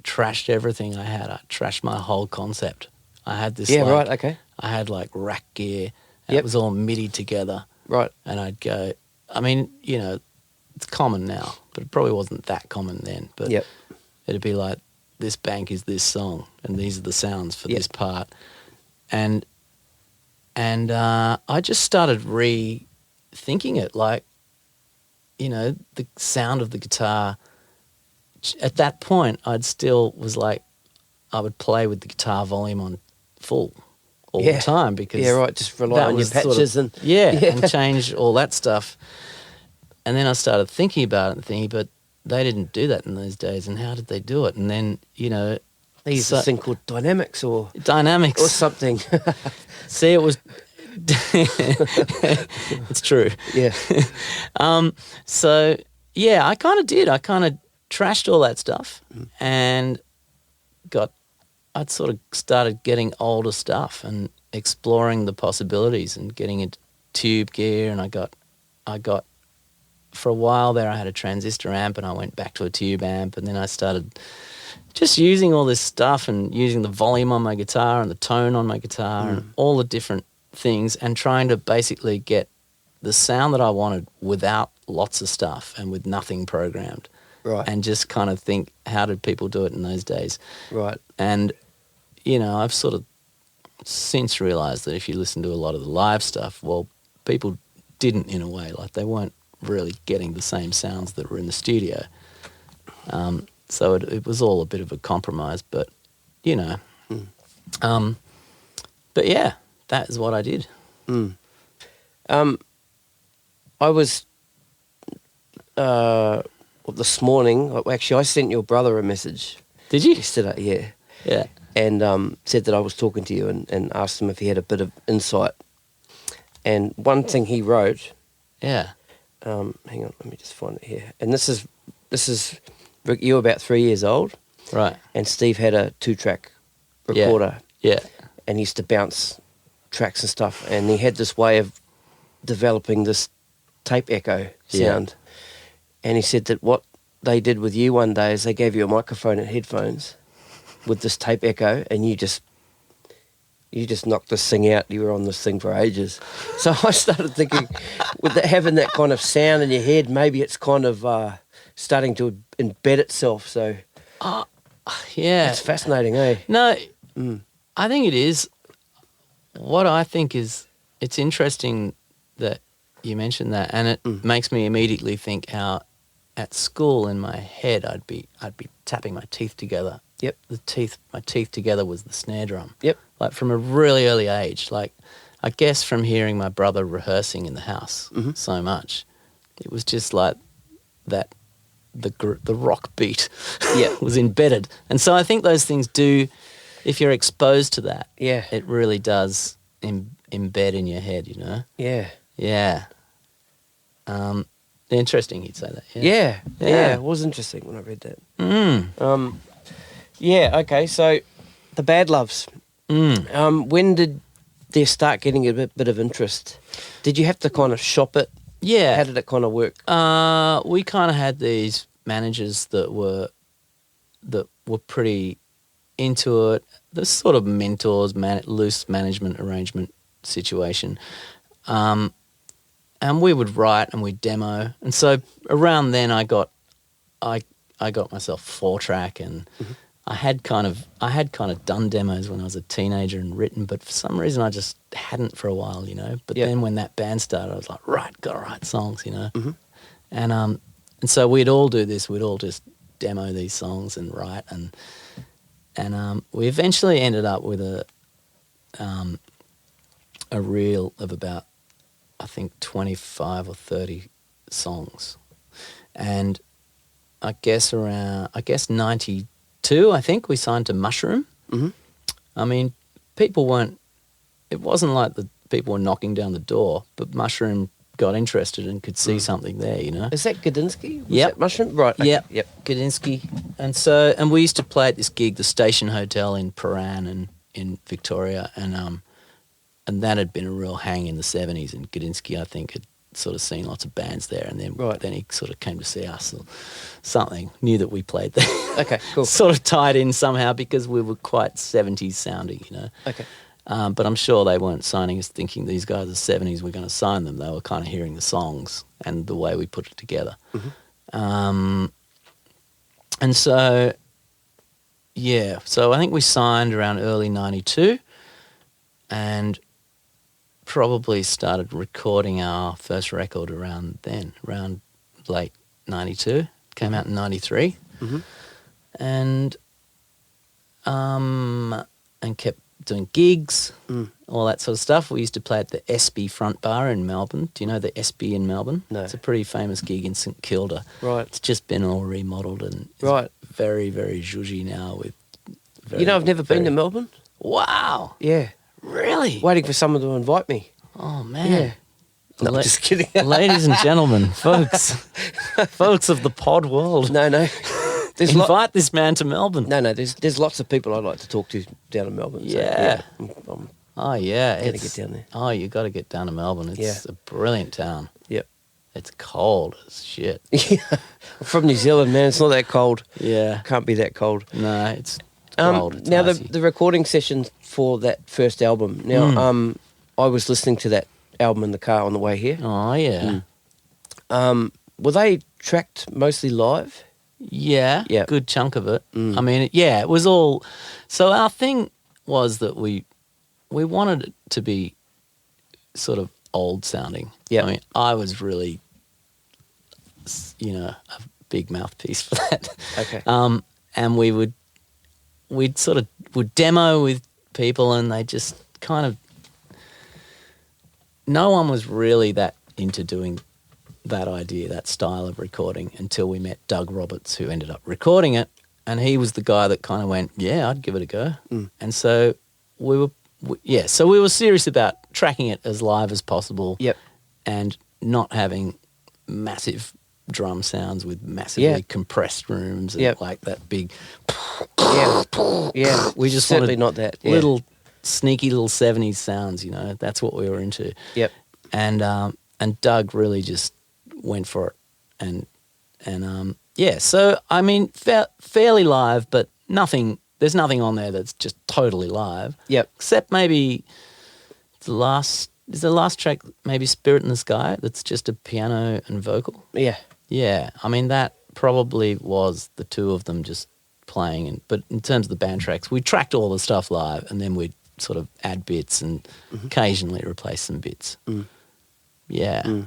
trashed everything I had. I trashed my whole concept. I had this. Yeah, right. Okay. I had like rack gear, and it was all MIDI together. Right. And I'd go. I mean, you know, it's common now, but it probably wasn't that common then. But it'd be like, this bank is this song, and these are the sounds for this part, and I just started rethinking it, like, you know, the sound of the guitar. At that point, I'd still was like, I would play with the guitar volume on full all the time because just rely on your patches sort of, and change all that stuff. And then I started thinking about it and thinking, but they didn't do that in those days, and how did they do it? And then, you know, they used this thing called dynamics or something. See, it was. It's true. Yeah. So yeah, I kind of did. I kind of trashed all that stuff and I'd sort of started getting older stuff and exploring the possibilities and getting into tube gear, and I got for a while there I had a transistor amp and I went back to a tube amp, and then I started just using all this stuff and using the volume on my guitar and the tone on my guitar and all the different things, and trying to basically get the sound that I wanted without lots of stuff and with nothing programmed. Right. And just kind of think, how did people do it in those days? Right. And, you know, I've sort of since realised that if you listen to a lot of the live stuff, well, people didn't in a way. Like, they weren't really getting the same sounds that were in the studio. So it was all a bit of a compromise, but, you know. But, yeah, that is what I did. I was... this morning, actually, I sent your brother a message. Did you? Yesterday, yeah. Yeah. And said that I was talking to you and asked him if he had a bit of insight. And one thing he wrote... Yeah. Hang on, let me just find it here. And this is Rick, you were about 3 years old. Right. And Steve had a 2-track recorder. Yeah. And he used to bounce tracks and stuff. And he had this way of developing this tape echo sound. And he said that what they did with you one day is they gave you a microphone and headphones with this tape echo, and you just knocked this thing out. You were on this thing for ages. So I started thinking, with having that kind of sound in your head, maybe it's kind of starting to embed itself. So yeah, it's fascinating, eh? No, I think it is. What I think is, it's interesting that you mentioned that, and it makes me immediately think how at school in my head I'd be tapping my teeth together. Yep. My teeth together was the snare drum. Yep. Like from a really early age. Like I guess from hearing my brother rehearsing in the house so much, it was just like that. The rock beat was embedded, and so I think those things do. If you're exposed to that, it really does embed in your head. You know. Yeah. Interesting you'd say that. Yeah. It was interesting when I read that. Okay, so the Badloves. When did they start getting a bit of interest? Did you have to kind of shop it? Yeah. How did it kind of work? We kind of had these managers that were pretty into it. The sort of mentors, loose management arrangement situation. And we would write and we'd demo. And so around then I got myself 4-track, and I had kind of done demos when I was a teenager and written, but for some reason I just hadn't for a while, you know. But then when that band started, I was like, right, gotta write songs, you know. And so we'd all do this. We'd all just demo these songs and write, and we eventually ended up with a reel of about, I think, 25 or 30 songs. And I guess 92, I think, we signed to Mushroom. I mean, it wasn't like the people were knocking down the door, but Mushroom got interested and could see something there, you know. Is that Gudinski? Yep. Mushroom? Right. Okay. Yep. Gudinski. And we used to play at this gig, the Station Hotel in Paran and in Victoria, and that had been a real hang in the 70s, and Gudinski, I think, had sort of seen lots of bands there, and then he sort of came to see us or something, knew that we played there. Okay, cool. Sort of tied in somehow because we were quite 70s sounding, you know. Okay. But I'm sure they weren't signing us thinking these guys are 70s, we're going to sign them. They were kind of hearing the songs and the way we put it together. And so, so I think we signed around early 92 and probably started recording our first record around late 92. Came out in 93. And kept doing gigs, all that sort of stuff. We used to play at the SB Front Bar in Melbourne. Do you know the SB in Melbourne? No. It's a pretty famous gig in St Kilda. Right. It's just been all remodelled and it's very, very zhuzhy now. I've never been to Melbourne. Wow. Yeah. Really? Waiting for someone to invite me. Oh, man. Yeah. No, I'm just kidding. Ladies and gentlemen, folks of the pod world. No. Invite this man to Melbourne. No, there's lots of people I'd like to talk to down in Melbourne. Yeah. So, I'm going to get down there. Oh, you got to get down to Melbourne. It's a brilliant town. Yep. It's cold as shit. Yeah. I'm from New Zealand, man. It's not that cold. Yeah. Can't be that cold. No, it's cold. It's now, icy. the recording session for that first album. Now, I was listening to that album in the car on the way here. Oh, yeah. Were they tracked mostly live? Yeah, yeah, good chunk of it. I mean, it was all. So our thing was that we wanted it to be sort of old sounding. Yeah, I mean, I was really, a big mouthpiece for that. Okay. And we'd demo with people, and they just kind of. No one was really that into doing that idea, that style of recording, until we met Doug Roberts, who ended up recording it, and he was the guy that kind of went, yeah, I'd give it a go. And so we were serious about tracking it as live as possible. Yep. And not having massive drum sounds with massively compressed rooms and like that big we just certainly wanted not that little sneaky little 70s sounds, that's what we were into. Yep. And Doug really just went for it, and so I mean fairly live, but there's nothing on there that's just totally live. Yep. Except maybe the last track, maybe Spirit in the Sky, that's just a piano and vocal. Yeah. Yeah. I mean, that probably was the two of them just playing, but in terms of the band tracks, we tracked all the stuff live, and then we'd sort of add bits and occasionally replace some bits. Yeah.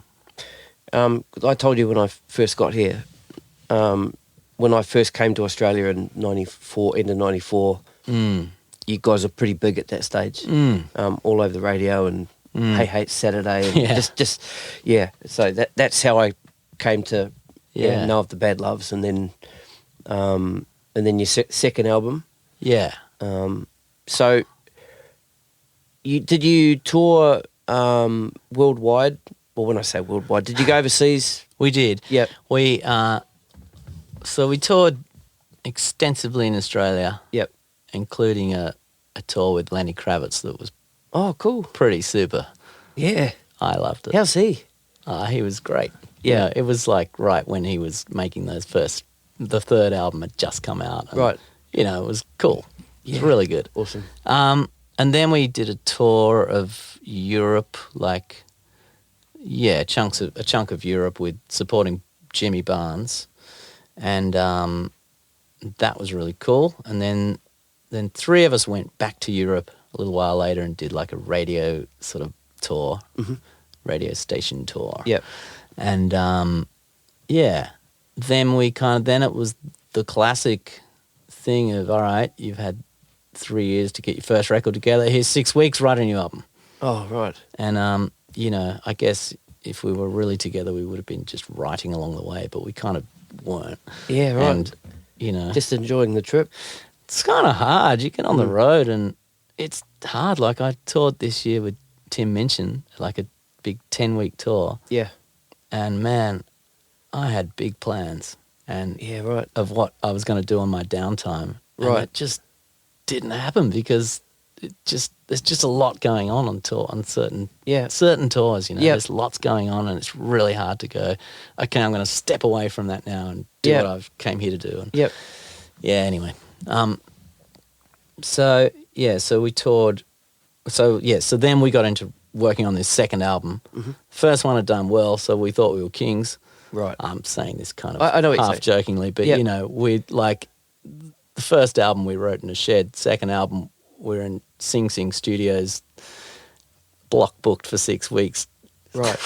I told you when I first got here, when I first came to Australia in 94, end of 94, you guys are pretty big at that stage, all over the radio and Hey Hey It's Saturday, and Yeah. just So that's how I came to Yeah. know of the Badloves, and then your second album. Yeah. So did you tour worldwide? Well, when I say worldwide, did you go overseas? We did. Yep. We so we toured extensively in Australia, Yep. including a tour with Lenny Kravitz that was Oh, cool. pretty super. Yeah. I loved it. How's he? He was great. Yeah. Yeah, it was like right when he was making the third album had just come out. And, Right. You know, it was cool. It was Yeah. really good. Awesome. And then we did a tour of Europe, like, a chunk of Europe with supporting Jimmy Barnes. And that was really cool. And then three of us went back to Europe a little while later and did like a radio sort of tour, radio station tour. Yep. And then it was the classic thing of, all right, you've had 3 years to get your first record together. Here's 6 weeks, write a new album. Oh, right. And, I guess if we were really together, we would have been just writing along the way, but we kind of weren't. Yeah, right. And, just enjoying the trip. it's kind of hard. You get on the road and it's hard. Like I toured this year with Tim Minchin, like a big 10-week tour. Yeah. And, man, I had big plans and Yeah, right. of what I was going to do on my downtime. And Right. it just didn't happen because there's just a lot going on tour, on certain tours, Yep. There's lots going on and it's really hard to go, okay, I'm going to step away from that now and do Yep. what I've came here to do. And Yep. yeah, anyway. So we toured. So then we got into working on this second album. First one had done well, so we thought we were kings. Right. I'm saying this kind of I know what you're half saying. jokingly, but Yep. we'd like the first album we wrote in a shed. Second album we're in Sing Sing Studios, block booked for 6 weeks Right.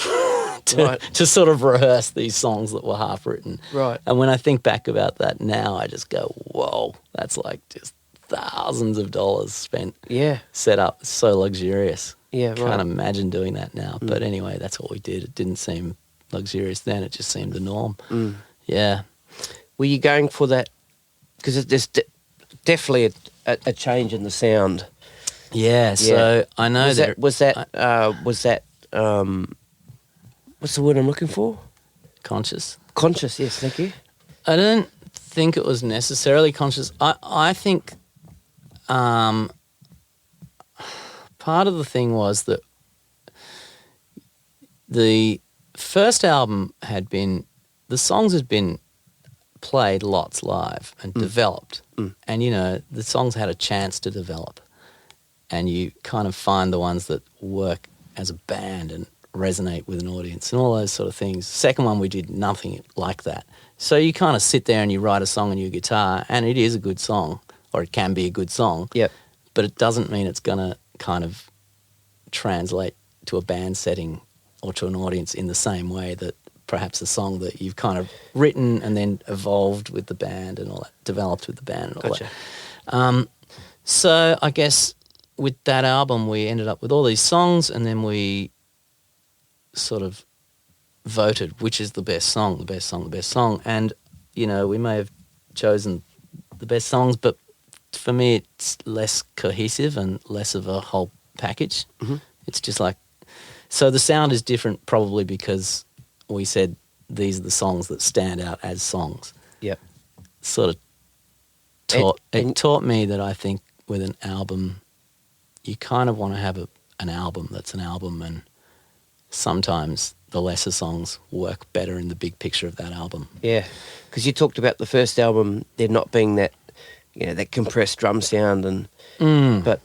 to sort of rehearse these songs that were half written. Right. And when I think back about that now, I just go, whoa, that's like just thousands of dollars spent Yeah. set up. It's so luxurious. Yeah, right. Can't imagine doing that now. But anyway, that's what we did. It didn't seem luxurious then. It just seemed the norm. Yeah. Were you going for that? Because there's definitely a change in the sound. Yeah, so I know Was that what's the word I'm looking for? conscious. Conscious, yes, thank you. I don't think it was necessarily conscious. I think part of the thing was that the first album the songs had been played lots live and developed. And, the songs had a chance to develop. And you kind of find the ones that work as a band and resonate with an audience and all those sort of things. Second one, we did nothing like that. So you kind of sit there and you write a song on your guitar, and it is a good song, or it can be a good song. Yep. But it doesn't mean it's going to kind of translate to a band setting or to an audience in the same way that perhaps a song that you've kind of written and then evolved with the band and all that, developed with the band and all Gotcha. that. So I guess with that album, we ended up with all these songs, and then we sort of voted which is the best song. And, we may have chosen the best songs, but for me, it's less cohesive and less of a whole package. It's just like, so the sound is different probably because we said these are the songs that stand out as songs. Yep. Sort of taught me that I think with an album, you kind of want to have an album that's an album, and sometimes the lesser songs work better in the big picture of that album. Yeah, because you talked about the first album, there not being that, that compressed drum sound, and but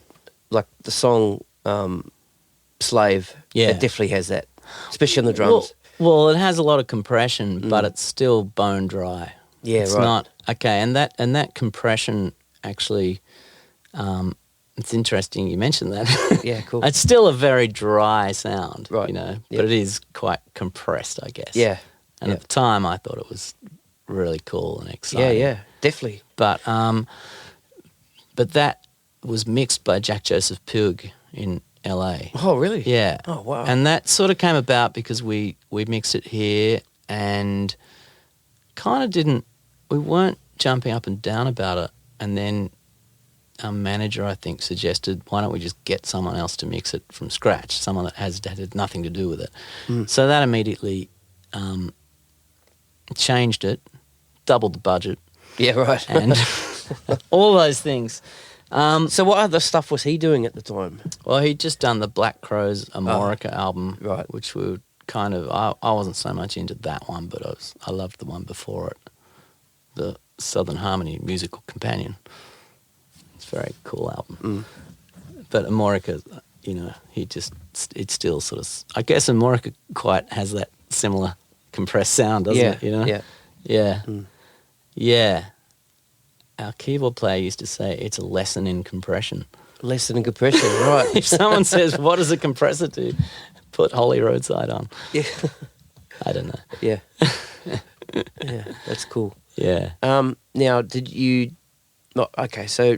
like the song "Slave," it definitely has that, especially on the drums. Well, it has a lot of compression, but it's still bone dry. Yeah, it's right. not okay, and that compression actually. It's interesting you mentioned that. Yeah, cool. It's still a very dry sound, Right. but Yep. it is quite compressed, I guess. Yeah. And at the time, I thought it was really cool and Yeah, exciting. yeah, definitely. But that was mixed by Jack Joseph Puig in LA. Oh, really? Yeah. Oh, wow. And that sort of came about because we mixed it here and kind of we weren't jumping up and down about it. And then our manager, I think, suggested, why don't we just get someone else to mix it from scratch, someone that had nothing to do with it. So that immediately changed it, doubled the budget. Yeah, right. And all those things. So what other stuff was he doing at the time? Well, he'd just done the Black Crowes Amorica album, right. which we were kind of... I wasn't so much into that one, but I loved the one before it, the Southern Harmony Musical Companion. It's a very cool album. But Amorica, you know, it's still sort of... I guess Amorica quite has that similar compressed sound, doesn't it? You know? Yeah. Yeah. Yeah. Our keyboard player used to say it's a lesson in compression. Lesson in compression, right. If someone says, what does a compressor do? Put Holy Roadside on. Yeah. I don't know. Yeah. Yeah, that's cool. Yeah. Now, did you... Okay, so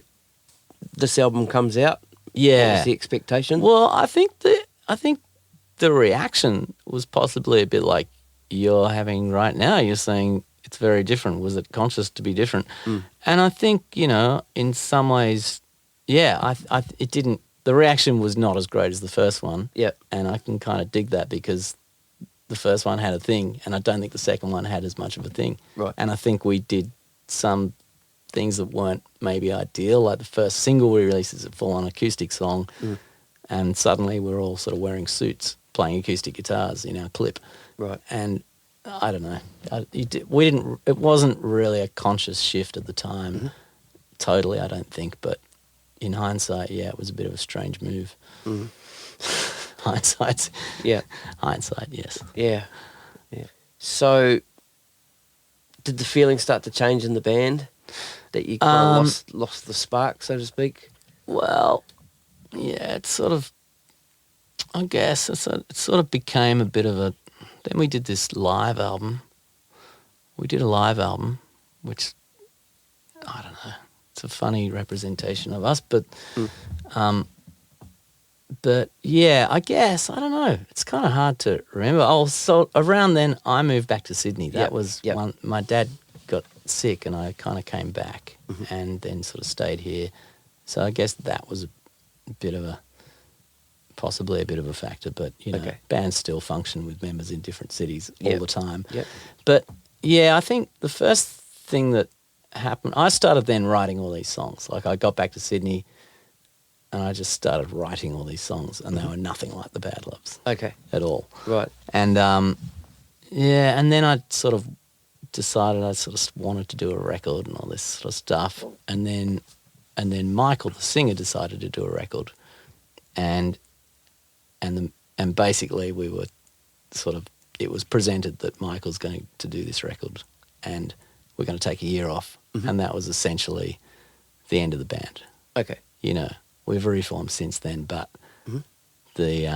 this album comes out. Yeah. What was the expectation? Well, I think the reaction was possibly a bit like you're having right now. You're saying it's very different. Was it conscious to be different? And I think, you know, in some ways, yeah, it didn't... The reaction was not as great as the first one. Yeah. And I can kind of dig that because the first one had a thing and I don't think the second one had as much of a thing. Right. And I think we did some things that weren't maybe ideal. Like the first single we released is a full-on acoustic song and suddenly we're all sort of wearing suits playing acoustic guitars in our clip. Right. And I don't know. It wasn't really a conscious shift at the time. Totally, I don't think. But in hindsight, yeah, it was a bit of a strange move. Hindsight. Yeah. Hindsight, yes. Yeah. Yeah. So, did the feeling start to change in the band? That you kind of lost the spark, so to speak? Well, yeah, it's sort of... I guess it sort of became a bit of a... Then we did this live album. We did a live album, which, I don't know, it's a funny representation of us, but yeah, I guess, I don't know. It's kind of hard to remember. Oh, so around then I moved back to Sydney. That was one, my dad got sick and I kind of came back and then sort of stayed here. So I guess that was a bit of a... possibly a bit of a factor, but, you know, bands still function with members in different cities all the time. Yep. But, yeah, I think the first thing that happened, I started then writing all these songs. Like, I got back to Sydney and I just started writing all these songs and they were nothing like the Badloves. Okay. At all. Right. And, yeah, and then I sort of decided I sort of wanted to do a record and all this sort of stuff. And then Michael, the singer, decided to do a record. And basically we were sort of, it was presented that Michael's going to do this record and we're going to take a year off. And that was essentially the end of the band. Okay. You know, we've reformed since then, but the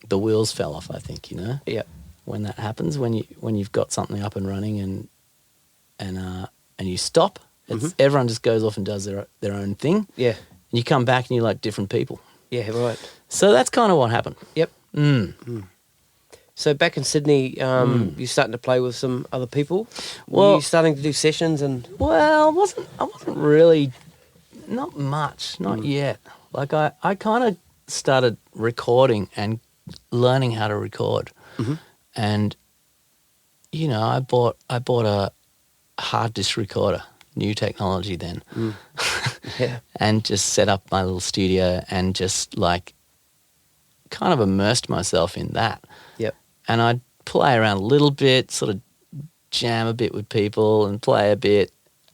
wheels fell off, I think, you know? Yeah. When that happens, when you've got something up and running and you stop, everyone just goes off and does their own thing. Yeah. And you come back and you're like different people. Yeah, right. So that's kind of what happened. Yep. So back in Sydney, you're starting to play with some other people? Were you starting to do sessions? Well, I wasn't really, not much, not yet. Like I kind of started recording and learning how to record. And, you know, I bought a hard disk recorder, new technology then. Yeah. And just set up my little studio and just like kind of immersed myself in that. Yep. And I'd play around a little bit, sort of jam a bit with people and play a bit.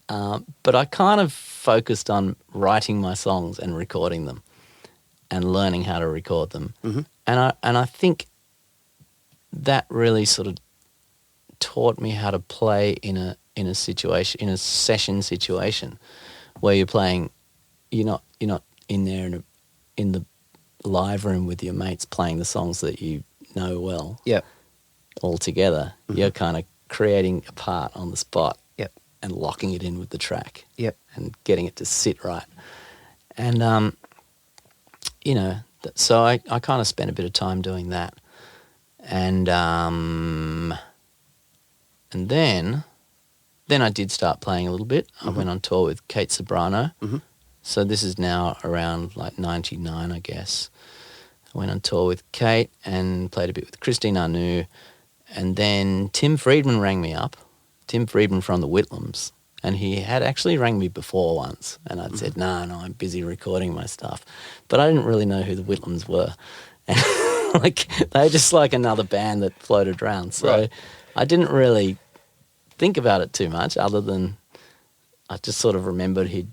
But I kind of focused on writing my songs and recording them and learning how to record them. And I think that really sort of taught me how to play in a situation, in a session situation where you're playing, you're not in there in the live room with your mates playing the songs that you know well. Yep. All together. You're kind of creating a part on the spot. Yep. And locking it in with the track. Yep. And getting it to sit right. And you know, So I kind of spent a bit of time doing that. And then I did start playing a little bit. I went on tour with Kate Sobrano. So this is now around like 99, I guess. I went on tour with Kate and played a bit with Christine Anu. And then Tim Friedman rang me up. Tim Friedman from the Whitlams. And he had actually rang me before once. And I'd said, no, I'm busy recording my stuff. But I didn't really know who the Whitlams were. And like, they were just like another band that floated around. So I didn't really think about it too much, other than I just sort of remembered he'd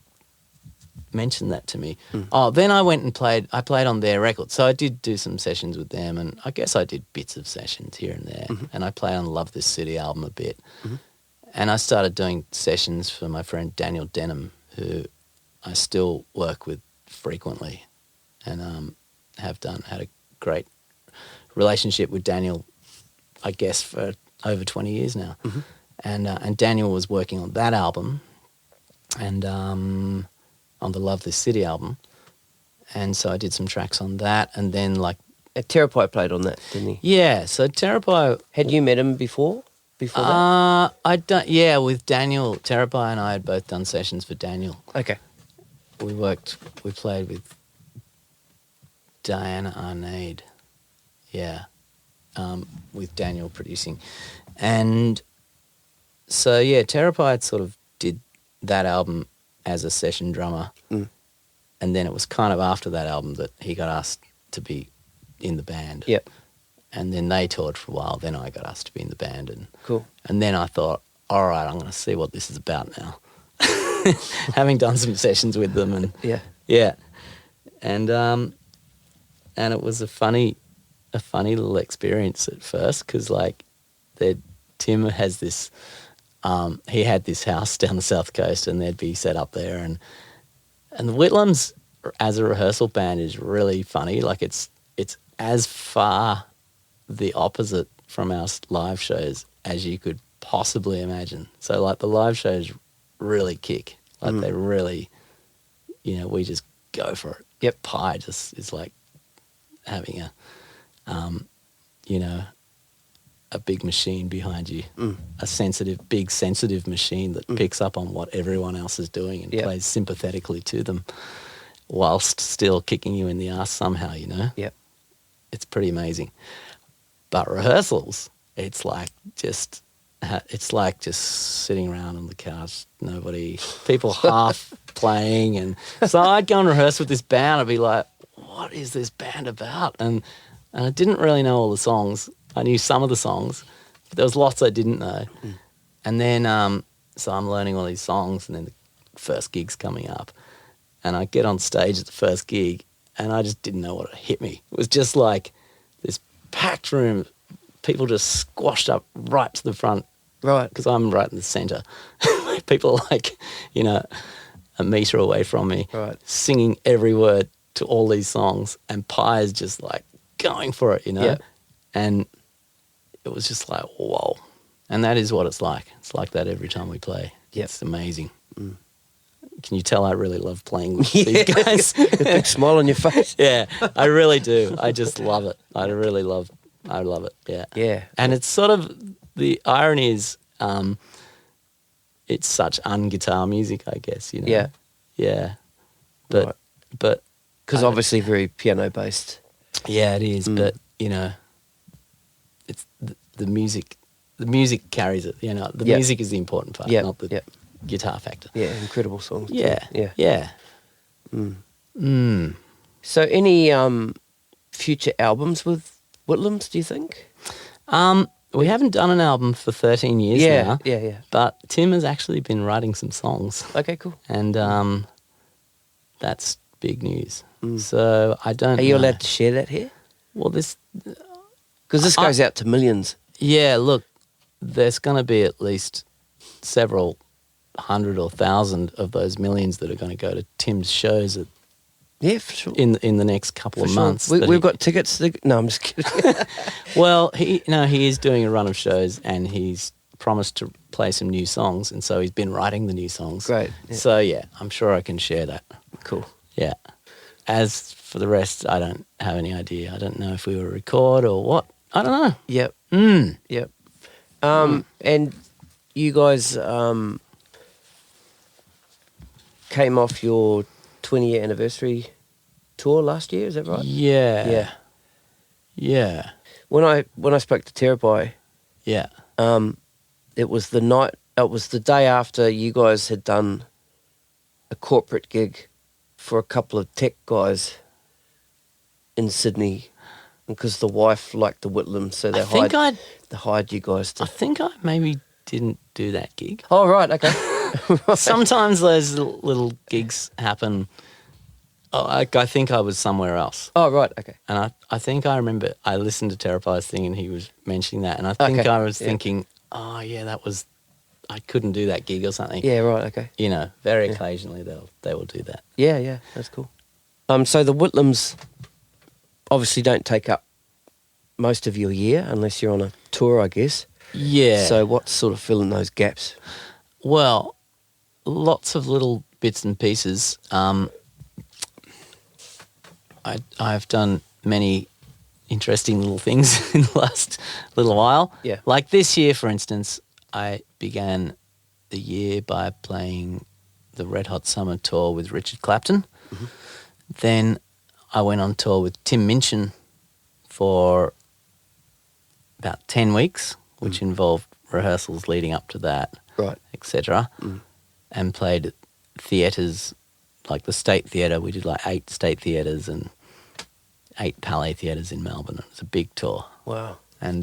mentioned that to me. Oh, then I went and played on their record. So I did do some sessions with them, and I guess I did bits of sessions here and there. And I played on Love This City album a bit. And I started doing sessions for my friend Daniel Denham, who I still work with frequently, and had a great relationship with Daniel, I guess, for over 20 years now. And Daniel was working on that album, and on the Love This City album, and so I did some tracks on that, and then like Terapai played on that, didn't he? Yeah, so Terapai. Had you met him before that? I'd done, yeah, with Daniel. Terapai and I had both done sessions for Daniel. Okay. We played with Diana Arnade, with Daniel producing. And so, yeah, Terapai sort of did that album as a session drummer. And then it was kind of after that album that he got asked to be in the band. Yep. And then they toured for a while. Then I got asked to be in the band. And cool. And then I thought, all right, I'm going to see what this is about now. Having done some sessions with them. And yeah. And it was a funny little experience at first, because like Tim has this, he had this house down the south coast, and they'd be set up there, and the Whitlams as a rehearsal band is really funny. Like it's as far the opposite from our live shows as you could possibly imagine. So like the live shows really kick. Like they really, we just go for it. Yep. Pie just is like having a big machine behind you, a big sensitive machine that picks up on what everyone else is doing and plays sympathetically to them, whilst still kicking you in the ass somehow, Yep. It's pretty amazing. But rehearsals, it's like just sitting around on the couch, people half playing. And so I'd go and rehearse with this band. I'd be like, what is this band about? And I didn't really know all the songs. I knew some of the songs, but there was lots I didn't know. And then, so I'm learning all these songs, and then the first gig's coming up. And I get on stage at the first gig, and I just didn't know what hit me. It was just like this packed room, people just squashed up right to the front. Right. Because I'm right in the centre. People are like, a metre away from me, singing every word to all these songs, and Pie is just like going for it, Yep. And it was just like, whoa. And that is what it's like. It's like that every time we play. Yep. It's amazing. Can you tell I really love playing with these guys? A big smile on your face. Yeah, I really do. I just love it. I love it, yeah. Yeah. And it's sort of, the irony is, it's such un-guitar music, I guess, Yeah. Yeah. But because obviously very piano-based. Yeah, it is, but, it's the music. The music carries it, The music is the important part, not the guitar factor. Yeah, incredible songs. Yeah, too. yeah. So any future albums with Whitlams, do you think? We haven't done an album for 13 years now. Yeah. But Tim has actually been writing some songs. Okay, cool. And that's big news. So I don't know. Are you allowed to share that here? Well, Because this goes out to millions. Yeah, look, there's going to be at least several hundred or thousand of those millions that are going to go to Tim's shows Yeah, for sure. in the next couple of months. We've got tickets. No, I'm just kidding. Well, he is doing a run of shows, and he's promised to play some new songs, and so he's been writing the new songs. Great. Yeah. So, yeah, I'm sure I can share that. Cool. Yeah. as for the rest, I don't have any idea. I don't know if we were record or what. I don't know. Yep. Mm. Yep. And you guys came off your 20-year anniversary tour last year, is that right? Yeah. Yeah. Yeah. When I spoke to Terapai, Yeah. it was the day after you guys had done a corporate gig for a couple of tech guys in Sydney, because the wife liked the Whitlams, so they hired you guys to. I think I maybe didn't do that gig. Oh right, okay. Right. Sometimes those little gigs happen. Oh, I think I was somewhere else. Oh right, okay. And I think I remember I listened to Terapai's thing and he was mentioning that, and I think Okay, I was yeah. thinking, oh yeah, that was, I couldn't do that gig or something. Yeah, right, okay. You know, very occasionally they will do that. Yeah, that's cool. So the Whitlams obviously don't take up most of your year unless you're on a tour, I guess. Yeah. So what's sort of filling those gaps? Well, lots of little bits and pieces. I've done many interesting little things in the last little while. Yeah. Like this year, for instance, I began the year by playing the Red Hot Summer Tour with Richard Clapton. Mm-hmm. Then I went on tour with Tim Minchin for about 10 weeks, which involved rehearsals leading up to that, Right. etc. And played at theatres, like the State Theatre. We did like 8 State Theatres and 8 Palais Theatres in Melbourne. It was a big tour. Wow. And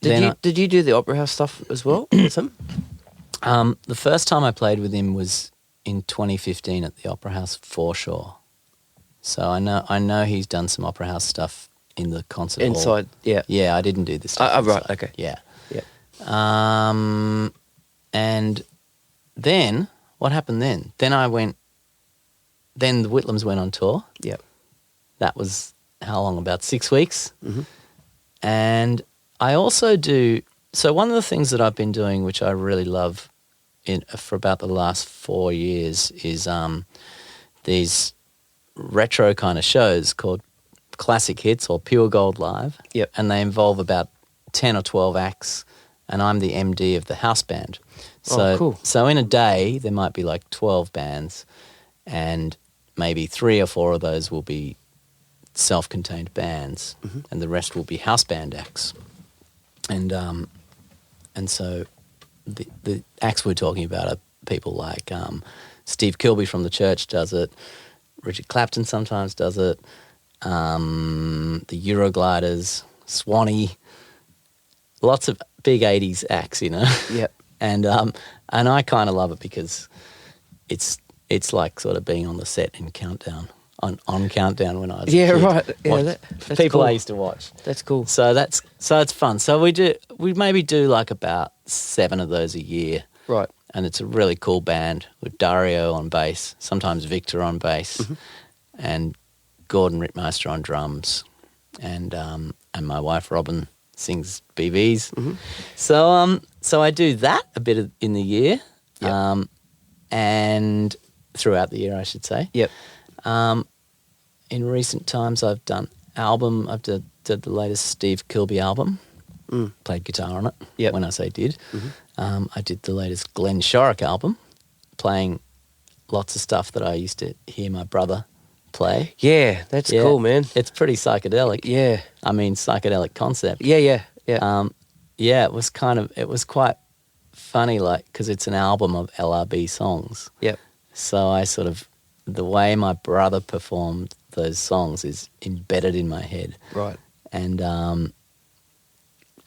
Did you do the Opera House stuff as well with him? the first time I played with him was in 2015 at the Opera House Foreshore. So I know he's done some Opera House stuff in the concert hall. Inside, yeah. Yeah, I didn't do this stuff. Right, inside. okay. Yeah. Yeah. And then, what happened then? Then the Whitlams went on tour. Yeah. That was, how long, about 6 weeks? Mm-hmm. And I also do, so one of the things that I've been doing, which I really love for about the last 4 years, is these retro kind of shows called Classic Hits or Pure Gold Live. Yep. And they involve about 10 or 12 acts, and I'm the MD of the house band. So, cool. So in a day, there might be like 12 bands, and maybe 3 or 4 of those will be self-contained bands, and the rest will be house band acts. And so the acts we're talking about are people like Steve Kilbey from The Church does it, Richard Clapton sometimes does it, the Eurogliders, Swanee, lots of big 80s acts, you know. Yep. And I kind of love it because it's like sort of being on the set in Countdown, on Countdown when I was a kid. Right. Yeah, that's people cool. I used to watch. That's cool. So it's fun. So we maybe do like about 7 of those a year. Right. And it's a really cool band with Dario on bass, sometimes Victor on bass, and Gordon Rittmeister on drums, and my wife Robin sings BBs. So I do that a bit in the year, and throughout the year, I should say. Yep. In recent times, I've done album. I've did the latest Steve Kilbey album. Played guitar on it. Yep. When I say did, I did the latest Glenn Shorrock album, playing lots of stuff that I used to hear my brother play. Yeah, that's cool, man. It's pretty psychedelic. Yeah. I mean, psychedelic concept. Yeah. Yeah, it was quite funny, like, because it's an album of LRB songs. Yep. So I sort of, the way my brother performed those songs is embedded in my head. Right. And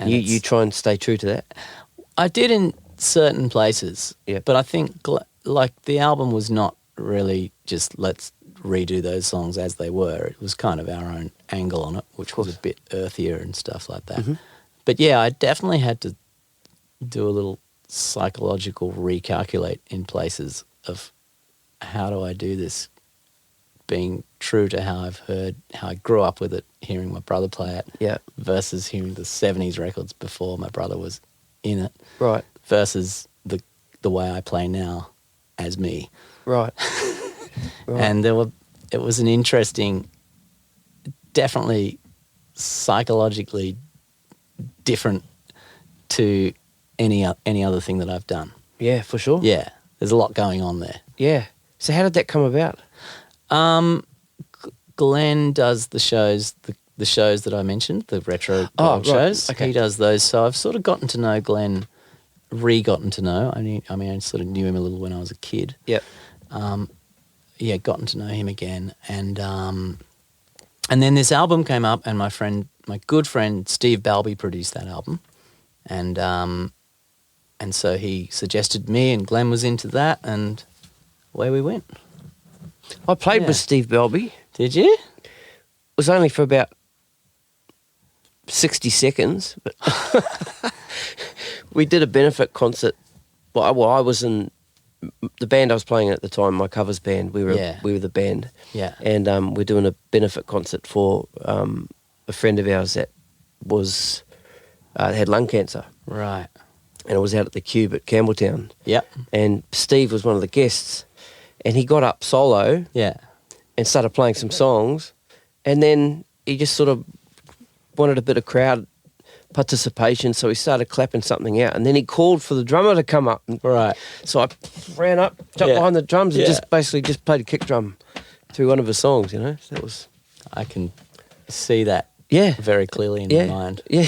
you try and stay true to that? I did in certain places. Yeah. But I think, like, the album was not really just let's redo those songs as they were. It was kind of our own angle on it, which was a bit earthier and stuff like that. But yeah, I definitely had to do a little psychological recalculate in places of how do I do this, being true to how I've heard, how I grew up with it, hearing my brother play it, versus hearing the 70s records before my brother was in it, Right. versus the way I play now as me. Right. And it was an interesting, definitely psychologically different to any other thing that I've done. Yeah, for sure. Yeah, there's a lot going on there. Yeah. So how did that come about? Glenn does the shows that I mentioned, the retro right. shows. Okay. He does those. So I've sort of gotten to know Glenn, gotten to know. I mean, I sort of knew him a little when I was a kid. Yep. Gotten to know him again. And then this album came up, and my good friend Steve Balby produced that album. And so he suggested me, and Glenn was into that, and away we went. I played with Steve Belby. Did you? It was only for about 60 seconds, but we did a benefit concert. Well, I was in the band I was playing at the time, my covers band. We were the band. Yeah. And we're doing a benefit concert for a friend of ours that was had lung cancer. Right. And it was out at the Cube at Campbelltown. Yep. And Steve was one of the guests, and he got up solo. Yeah. And started playing some songs, and then he just sort of wanted a bit of crowd participation, so he started clapping something out, and then he called for the drummer to come up. Right. So I ran up, jumped behind the drums, and just played a kick drum through one of his songs. So that was. I can see that. Yeah. Very clearly in my mind. Yeah.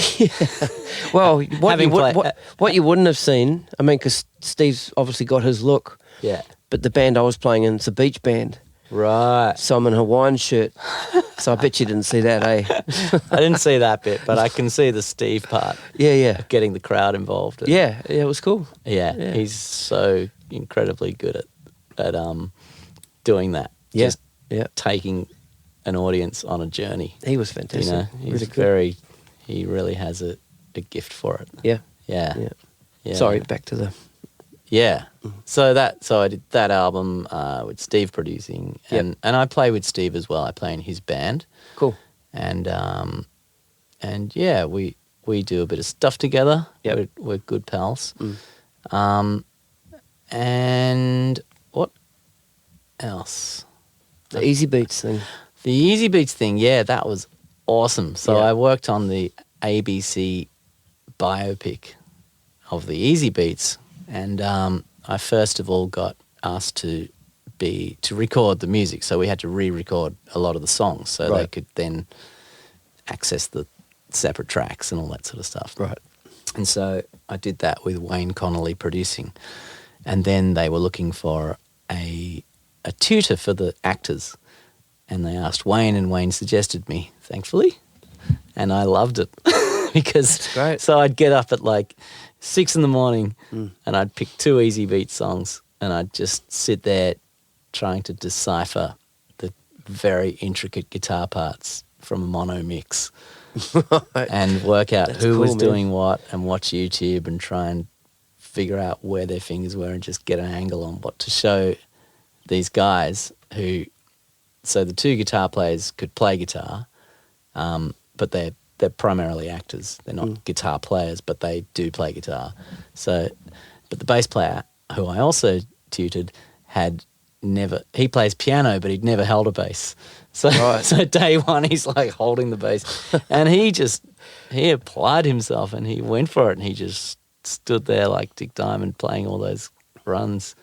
Well, what you wouldn't have seen, I mean, because Steve's obviously got his look. Yeah. But the band I was playing in, it's a beach band. Right. So I'm in a Hawaiian shirt. So I bet you didn't see that, eh? I didn't see that bit, but I can see the Steve part. Yeah. Getting the crowd involved. Yeah, it was cool. Yeah. He's so incredibly good at doing that. Yeah. Just taking an audience on a journey. He was fantastic. He really has a gift for it. Yeah. Sorry, back to the. Yeah. So I did that album with Steve producing, and I play with Steve as well. I play in his band. Cool. And we do a bit of stuff together. Yep. We're good pals. And what else? The Easy Beats thing. The Easy Beats thing, that was awesome. So I worked on the ABC biopic of the Easy Beats. And I first of all got asked to record the music, so we had to re-record a lot of the songs so they could then access the separate tracks and all that sort of stuff. Right. And so I did that with Wayne Connolly producing, and then they were looking for a tutor for the actors, and they asked Wayne, and Wayne suggested me, thankfully, and I loved it because that's great. So I'd get up at 6 a.m. and I'd pick 2 Easy Beat songs, and I'd just sit there trying to decipher the very intricate guitar parts from a mono mix and work out who was doing what, and watch YouTube and try and figure out where their fingers were and just get an angle on what to show these guys who... So the 2 guitar players could play guitar, but they're primarily actors. They're not guitar players, but they do play guitar. So, but the bass player, who I also tutored, he plays piano, but he'd never held a bass. So, so day one, he's holding the bass, and he applied himself, and he went for it, and he just stood there like Dick Diamond playing all those runs.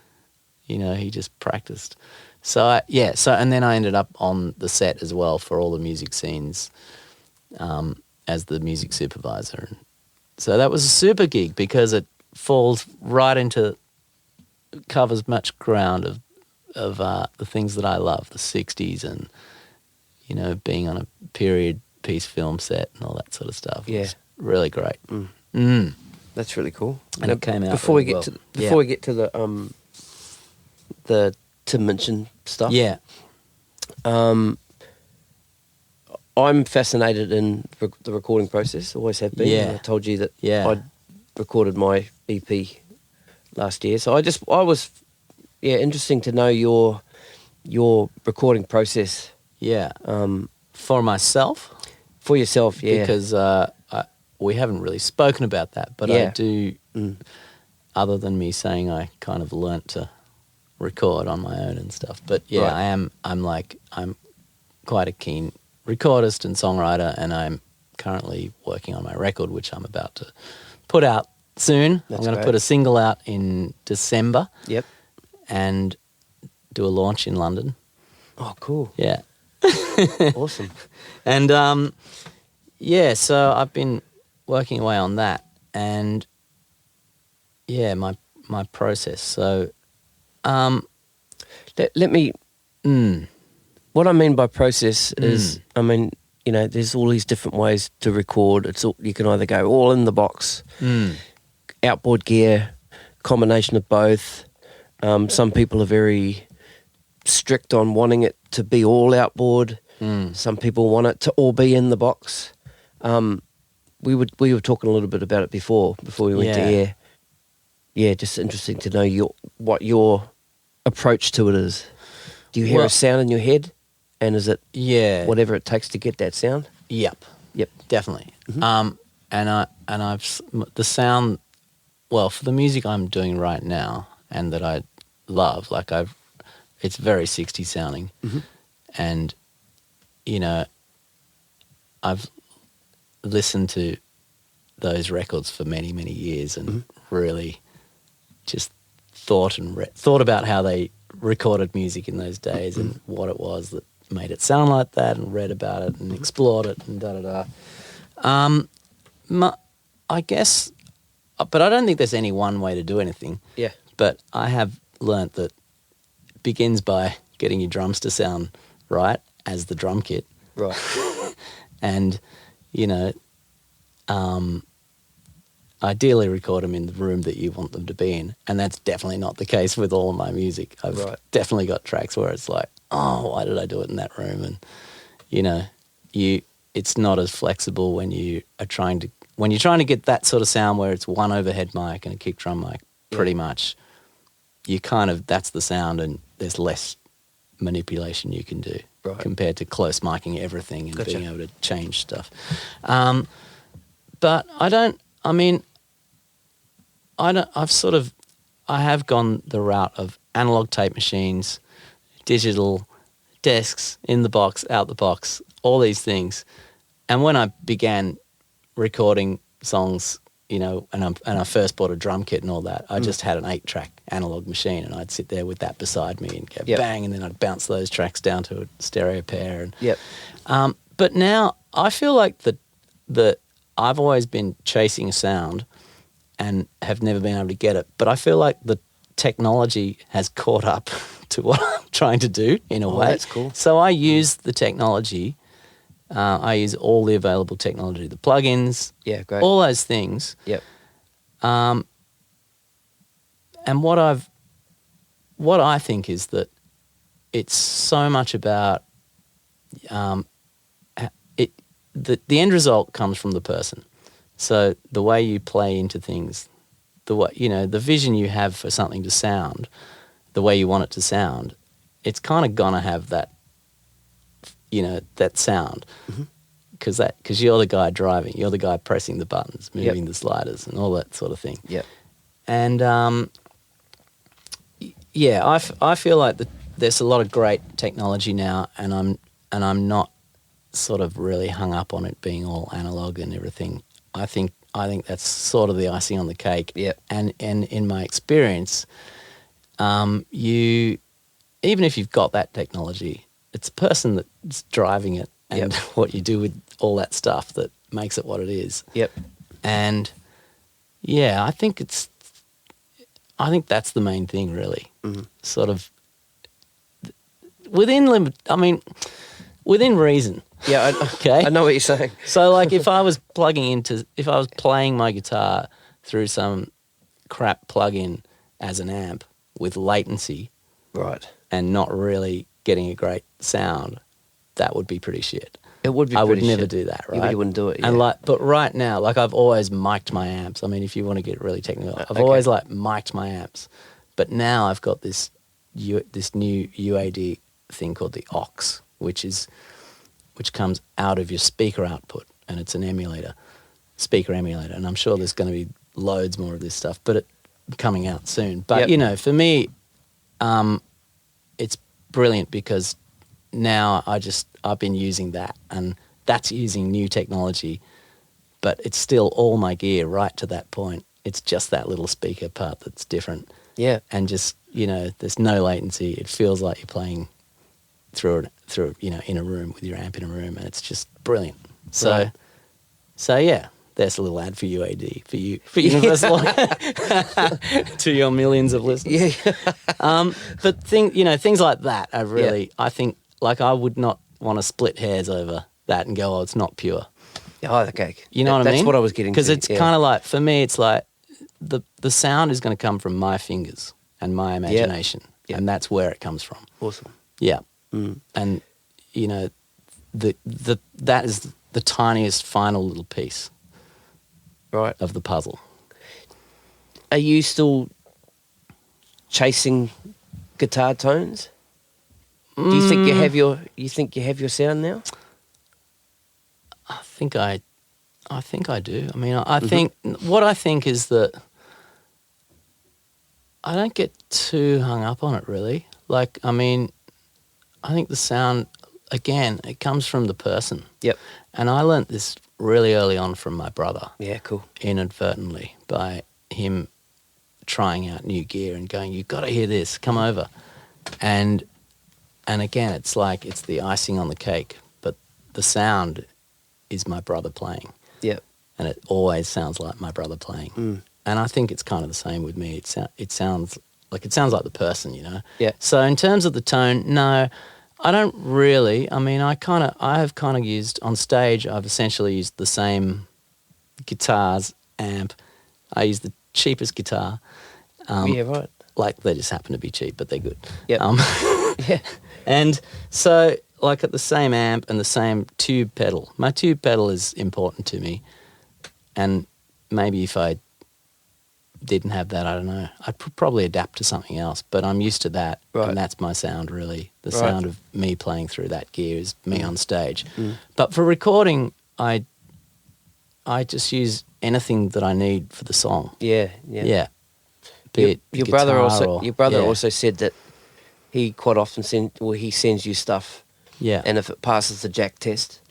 He just practiced. So and then I ended up on the set as well for all the music scenes, as the music supervisor. So that was a super gig because it falls right into, covers much ground of the things that I love, the 60s and, being on a period piece film set and all that sort of stuff. Yeah. It was really great. That's really cool. And it came out before we really get to the Tim Minchin stuff. Yeah. I'm fascinated in the recording process, always have been. Yeah. I told you that I'd recorded my EP last year. So I was interesting to know your recording process. Yeah. For myself? For yourself, yeah. Because we haven't really spoken about that, but I do, other than me saying I kind of learnt to record on my own and stuff. But yeah, Right. I'm quite a keen recordist and songwriter, and I'm currently working on my record, which I'm about to put out soon. That's I'm going to great. put a single out in December Yep. and do a launch in London. Oh, cool. Yeah. Awesome. And yeah, so I've been working away on that, and yeah, my process. So Let me. What I mean by process is, I mean, you know, there's all these different ways to record. It's all, you can either go all in the box, outboard gear, combination of both. Some people are very strict on wanting it to be all outboard. Some people want it to all be in the box. We were talking a little bit about it before we went to air. Yeah, just interesting to know what your approach to it is. Do you hear a sound in your head, and is it whatever it takes to get that sound? Yep, definitely. Mm-hmm. And I've the sound. Well, for the music I'm doing right now, and that I love, like it's very 60s sounding, and you know, I've listened to those records for many, many years, and really just thought about how they recorded music in those days and what it was that made it sound like that, and read about it and explored it and I guess, but I don't think there's any one way to do anything. Yeah. But I have learnt that it begins by getting your drums to sound right as the drum kit. Right. And, you know, ideally record them in the room that you want them to be in. And that's definitely not the case with all of my music. I've definitely got tracks where it's like, oh, why did I do it in that room? And, you know, it's not as flexible when you're trying to get that sort of sound where it's one overhead mic and a kick drum mic, pretty much. You kind of, that's the sound, and there's less manipulation you can do compared to close micing everything and being able to change stuff. But I have gone the route of analog tape machines, digital, desks, in the box, out the box, all these things. And when I began recording songs, you know, and I first bought a drum kit and all that, I just had an 8-track analog machine, and I'd sit there with that beside me and go bang, and then I'd bounce those tracks down to a stereo pair. And, but now I feel like that I've always been chasing a sound and have never been able to get it. But I feel like the technology has caught up to what I'm trying to do in a way. That's cool. So I use the technology. I use all the available technology, the plugins, all those things. Yep. And what I think is that it's so much about the end result comes from the person. So the way you play into things, the vision you have for something to sound, the way you want it to sound, it's kind of gonna have that, you know, that sound, because you're the guy driving, you're the guy pressing the buttons, moving the sliders, and all that sort of thing. Yep. And I feel like there's a lot of great technology now, and I'm not sort of really hung up on it being all analog and everything. I think that's sort of the icing on the cake. Yep. And in my experience, even if you've got that technology, it's a person that's driving it and what you do with all that stuff that makes it what it is. Yep. And yeah, I think that's the main thing, really. Sort of within reason. Yeah, okay. I know what you're saying. So, like, if I was playing my guitar through some crap plug-in as an amp with latency, right, and not really getting a great sound, that would be pretty shit. It would be. I would pretty never shit. do that, right? You wouldn't do it. Yeah. And but right now, like, I've always mic'd my amps. I mean, if you want to get really technical, I've always mic'd my amps. But now I've got this new UAD thing called the aux, which comes out of your speaker output, and it's an speaker emulator. And I'm sure there's going to be loads more of this stuff, but it's coming out soon. But you know, for me, it's brilliant because now I've been using that, and that's using new technology, but it's still all my gear right to that point. It's just that little speaker part that's different. Yeah. And just, there's no latency. It feels like you're playing through in a room with your amp in a room, and it's just brilliant. So, Right. so yeah, there's a little ad for UAD, for Universal to your millions of listeners. Yeah. But things like that are really, I think, like I would not want to split hairs over that and go, oh, it's not pure. Oh, okay. You know what I mean? That's what I was getting to. Because it's kind of like, for me, it's like the sound is going to come from my fingers and my imagination, and that's where it comes from. Awesome. Yeah. And, that is the tiniest final little piece of the puzzle. Are you still chasing guitar tones? Do you think you have your sound now? I think I do. I mean, I think what I think is that I don't get too hung up on it really. Like, I mean, I think the sound, again, it comes from the person. Yep. And I learnt this really early on from my brother. Yeah, cool. Inadvertently, by him trying out new gear and going, you've got to hear this, come over. And again, it's like it's the icing on the cake, but the sound is my brother playing. Yep. And it always sounds like my brother playing. And I think it's kind of the same with me. It sounds like the person, Yeah. So in terms of the tone, no, I don't really. I mean, I have kind of used on stage. I've essentially used the same guitars, amp. I use the cheapest guitar. Yeah, right. Like they just happen to be cheap, but they're good. Yeah. Yeah. And so, like at the same amp and the same tube pedal. My tube pedal is important to me, and maybe if I didn't have that, I don't know, I'd probably adapt to something else. But I'm used to that, and that's my sound really. The sound of me playing through that gear is me on stage. But for recording, I just use anything that I need for the song. Yeah. Your brother also said that he quite often sends you stuff. Yeah. And if it passes the Jack test.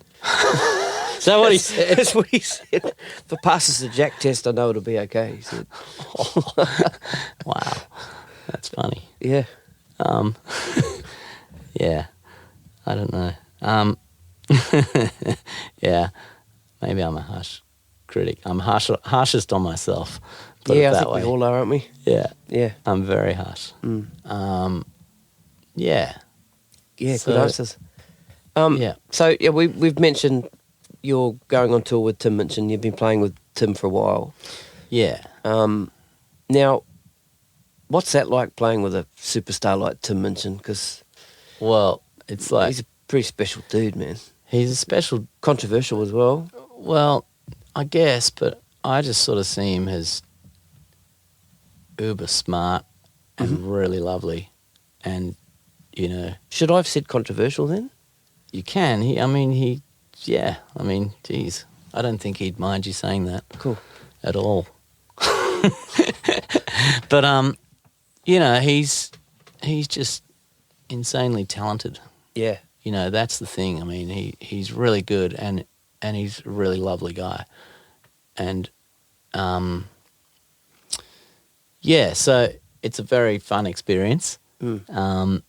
Is that what he said? That's what he said. If it passes the Jack test, I know it'll be okay, he said. Wow. That's funny. Yeah. Yeah. I don't know. Yeah. Maybe I'm a harsh critic. I'm harshest on myself. Put it I that think way. we all are, aren't we? Yeah. Yeah. I'm very harsh. Yeah. Yeah, So- good answers. Yeah. So, we've mentioned you're going on tour with Tim Minchin. You've been playing with Tim for a while. Yeah. Now, what's that like playing with a superstar like Tim Minchin? Because Well, it's like he's a pretty special dude, man. he's a special. Controversial as well. Well, I guess, but I just sort of see him as uber smart and really lovely, and Should I have said controversial then? you can. Geez, I don't think he'd mind you saying that. Cool. At all. But he's just insanely talented. Yeah. That's the thing. I mean, he's really good and he's a really lovely guy. And so it's a very fun experience. And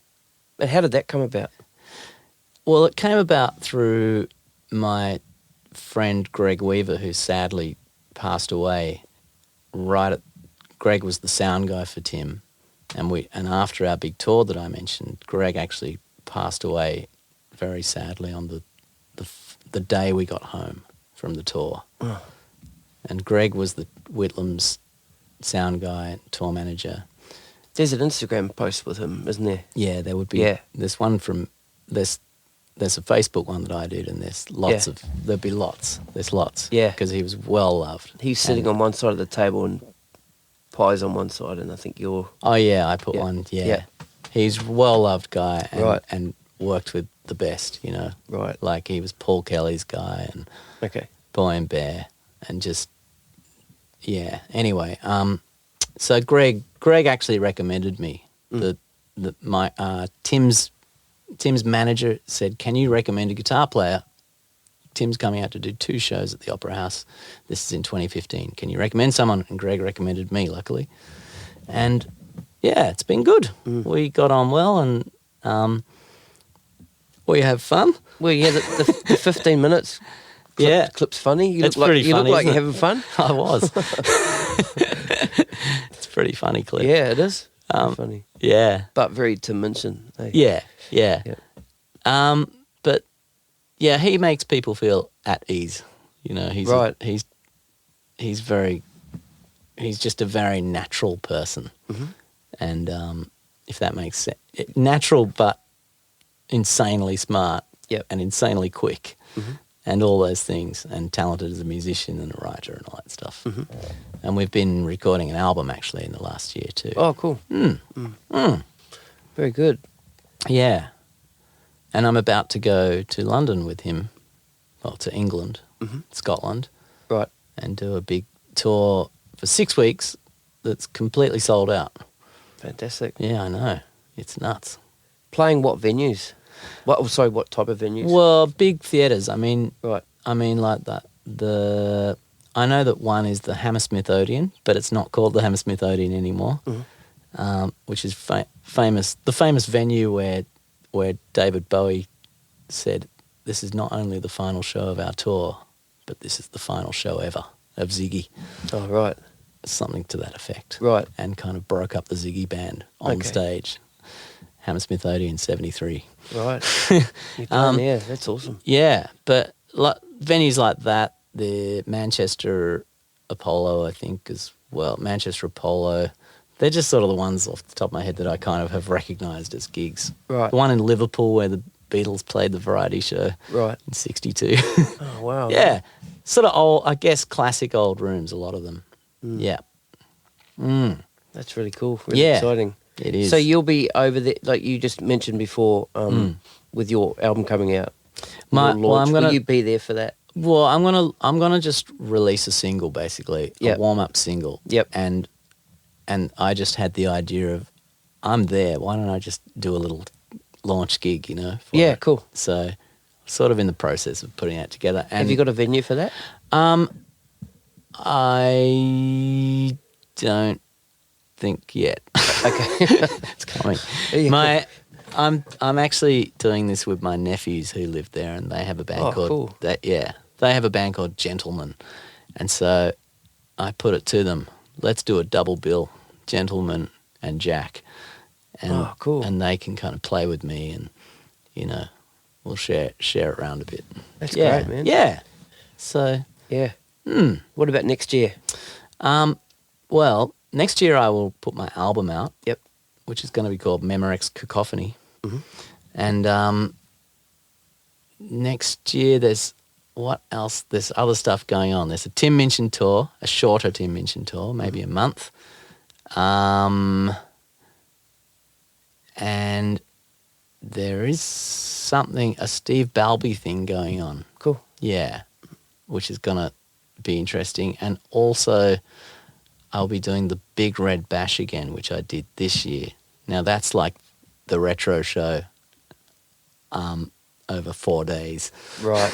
how did that come about? Well, it came about through my friend Greg Weaver, who sadly passed away. Greg was the sound guy for Tim, and after our big tour that I mentioned, Greg actually passed away very sadly on the day we got home from the tour. Oh. And Greg was the Whitlams sound guy and tour manager. There's an Instagram post with him, isn't there? Yeah, there would be. Yeah. There's one from there's a Facebook one that I did, and there's lots of. There'd be lots. There's lots. Yeah. Because he was well loved. He's sitting on one side of the table and Pie's on one side, and I think you're... Oh yeah, I put one. Yeah. He's a well loved guy, and worked with the best. Right. Like he was Paul Kelly's guy and Okay. Boy and Bear, and just Anyway, so Greg actually recommended me the Tim's manager said, "Can you recommend a guitar player? Tim's coming out to do 2 shows at the Opera House. This is in 2015. Can you recommend someone?" And Greg recommended me, luckily. And yeah, it's been good. We got on well, and we have fun. Well, yeah, the 15 minutes clip's funny. You look like you're having fun. I was. It's a pretty funny clip. Yeah, it is. Funny. Yeah. But very Tim Minchin. Hey? Yeah. But yeah, he makes people feel at ease. You know, he's right. He's just a very natural person. And if that makes sense. Natural but insanely smart. Yep. And insanely quick. And all those things, and talented as a musician and a writer and all that stuff. And we've been recording an album actually in the last year too. Oh, cool. Very good. Yeah. And I'm about to go to London with him, to England, Scotland. Right. And do a big tour for 6 weeks that's completely sold out. Fantastic. Yeah, I know. It's nuts. Playing what venues? What type of venues? Well, big theatres. I mean, right. I mean, like that. I know that one is the Hammersmith Odeon, but it's not called the Hammersmith Odeon anymore, which is famous. The famous venue where David Bowie said, "This is not only the final show of our tour, but this is the final show ever of Ziggy." Oh, right. Something to that effect. Right. And kind of broke up the Ziggy band on stage. Hammersmith Odeon 73. Right. Yeah, that's awesome. Yeah, but venues like that, the Manchester Apollo, I think, as well. Manchester Apollo, they're just sort of the ones off the top of my head that I kind of have recognised as gigs. Right. The one in Liverpool where the Beatles played the variety show in 62. Oh, wow. Yeah. Sort of old, I guess, classic old rooms, a lot of them. Yeah. That's really cool. Really exciting. It is. So you'll be over there, like you just mentioned before, with your album coming out. Will you be there for that? Well, I'm gonna just release a single, basically, a warm-up single. Yep. And I just had the idea of, I'm there. Why don't I just do a little launch gig? You know? Yeah, cool. So, sort of in the process of putting it together. And have you got a venue for that? I don't think yet. Okay. It's coming. Yeah, I'm actually doing this with my nephews who live there, and they have a band called they have a band called Gentlemen, and so I put it to them, let's do a double bill, Gentlemen and Jack, and and they can kind of play with me, and you know, we'll share it around a bit. That's great, man. Yeah. So yeah. What about next year? Well, next year I will put my album out. Yep. Which is going to be called Memorex Cacophony. And next year there's what else? There's other stuff going on. There's a Tim Minchin tour, a shorter Tim Minchin tour, maybe a month. And there is a Steve Balby thing going on. Cool. Yeah, which is going to be interesting. And also I'll be doing the Big Red Bash again, which I did this year. Now that's like the retro show over 4 days. Right.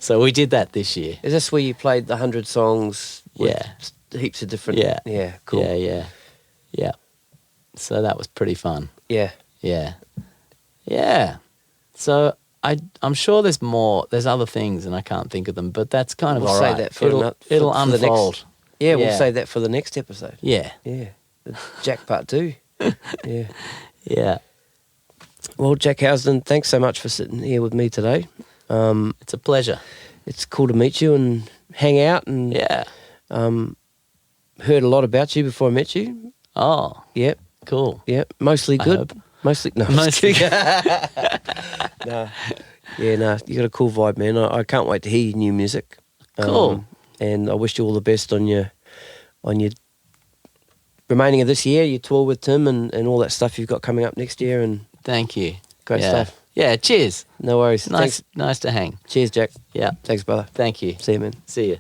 So we did that this year. Is this where you played the 100 songs with heaps of different... Yeah, cool. Yeah. So that was pretty fun. Yeah. So I'm sure there's more. There's other things and I can't think of them, but that's kind of all right. Say that for it'll unfold. We'll say that for the next episode. Yeah. The Jack Part 2. Yeah. Yeah. Well, Jak Housden, thanks so much for sitting here with me today. It's a pleasure. It's cool to meet you and hang out and heard a lot about you before I met you. Oh. Yep. Cool. Yep. Mostly good. I hope. Mostly good. No. Yeah, no. You got a cool vibe, man. I can't wait to hear your new music. Cool. And I wish you all the best on your remaining of this year, your tour with Tim and all that stuff you've got coming up next year. And thank you. Great stuff. Yeah, cheers. No worries. Nice to hang. Cheers, Jack. Yeah. Thanks, brother. Thank you. See you, man. See you.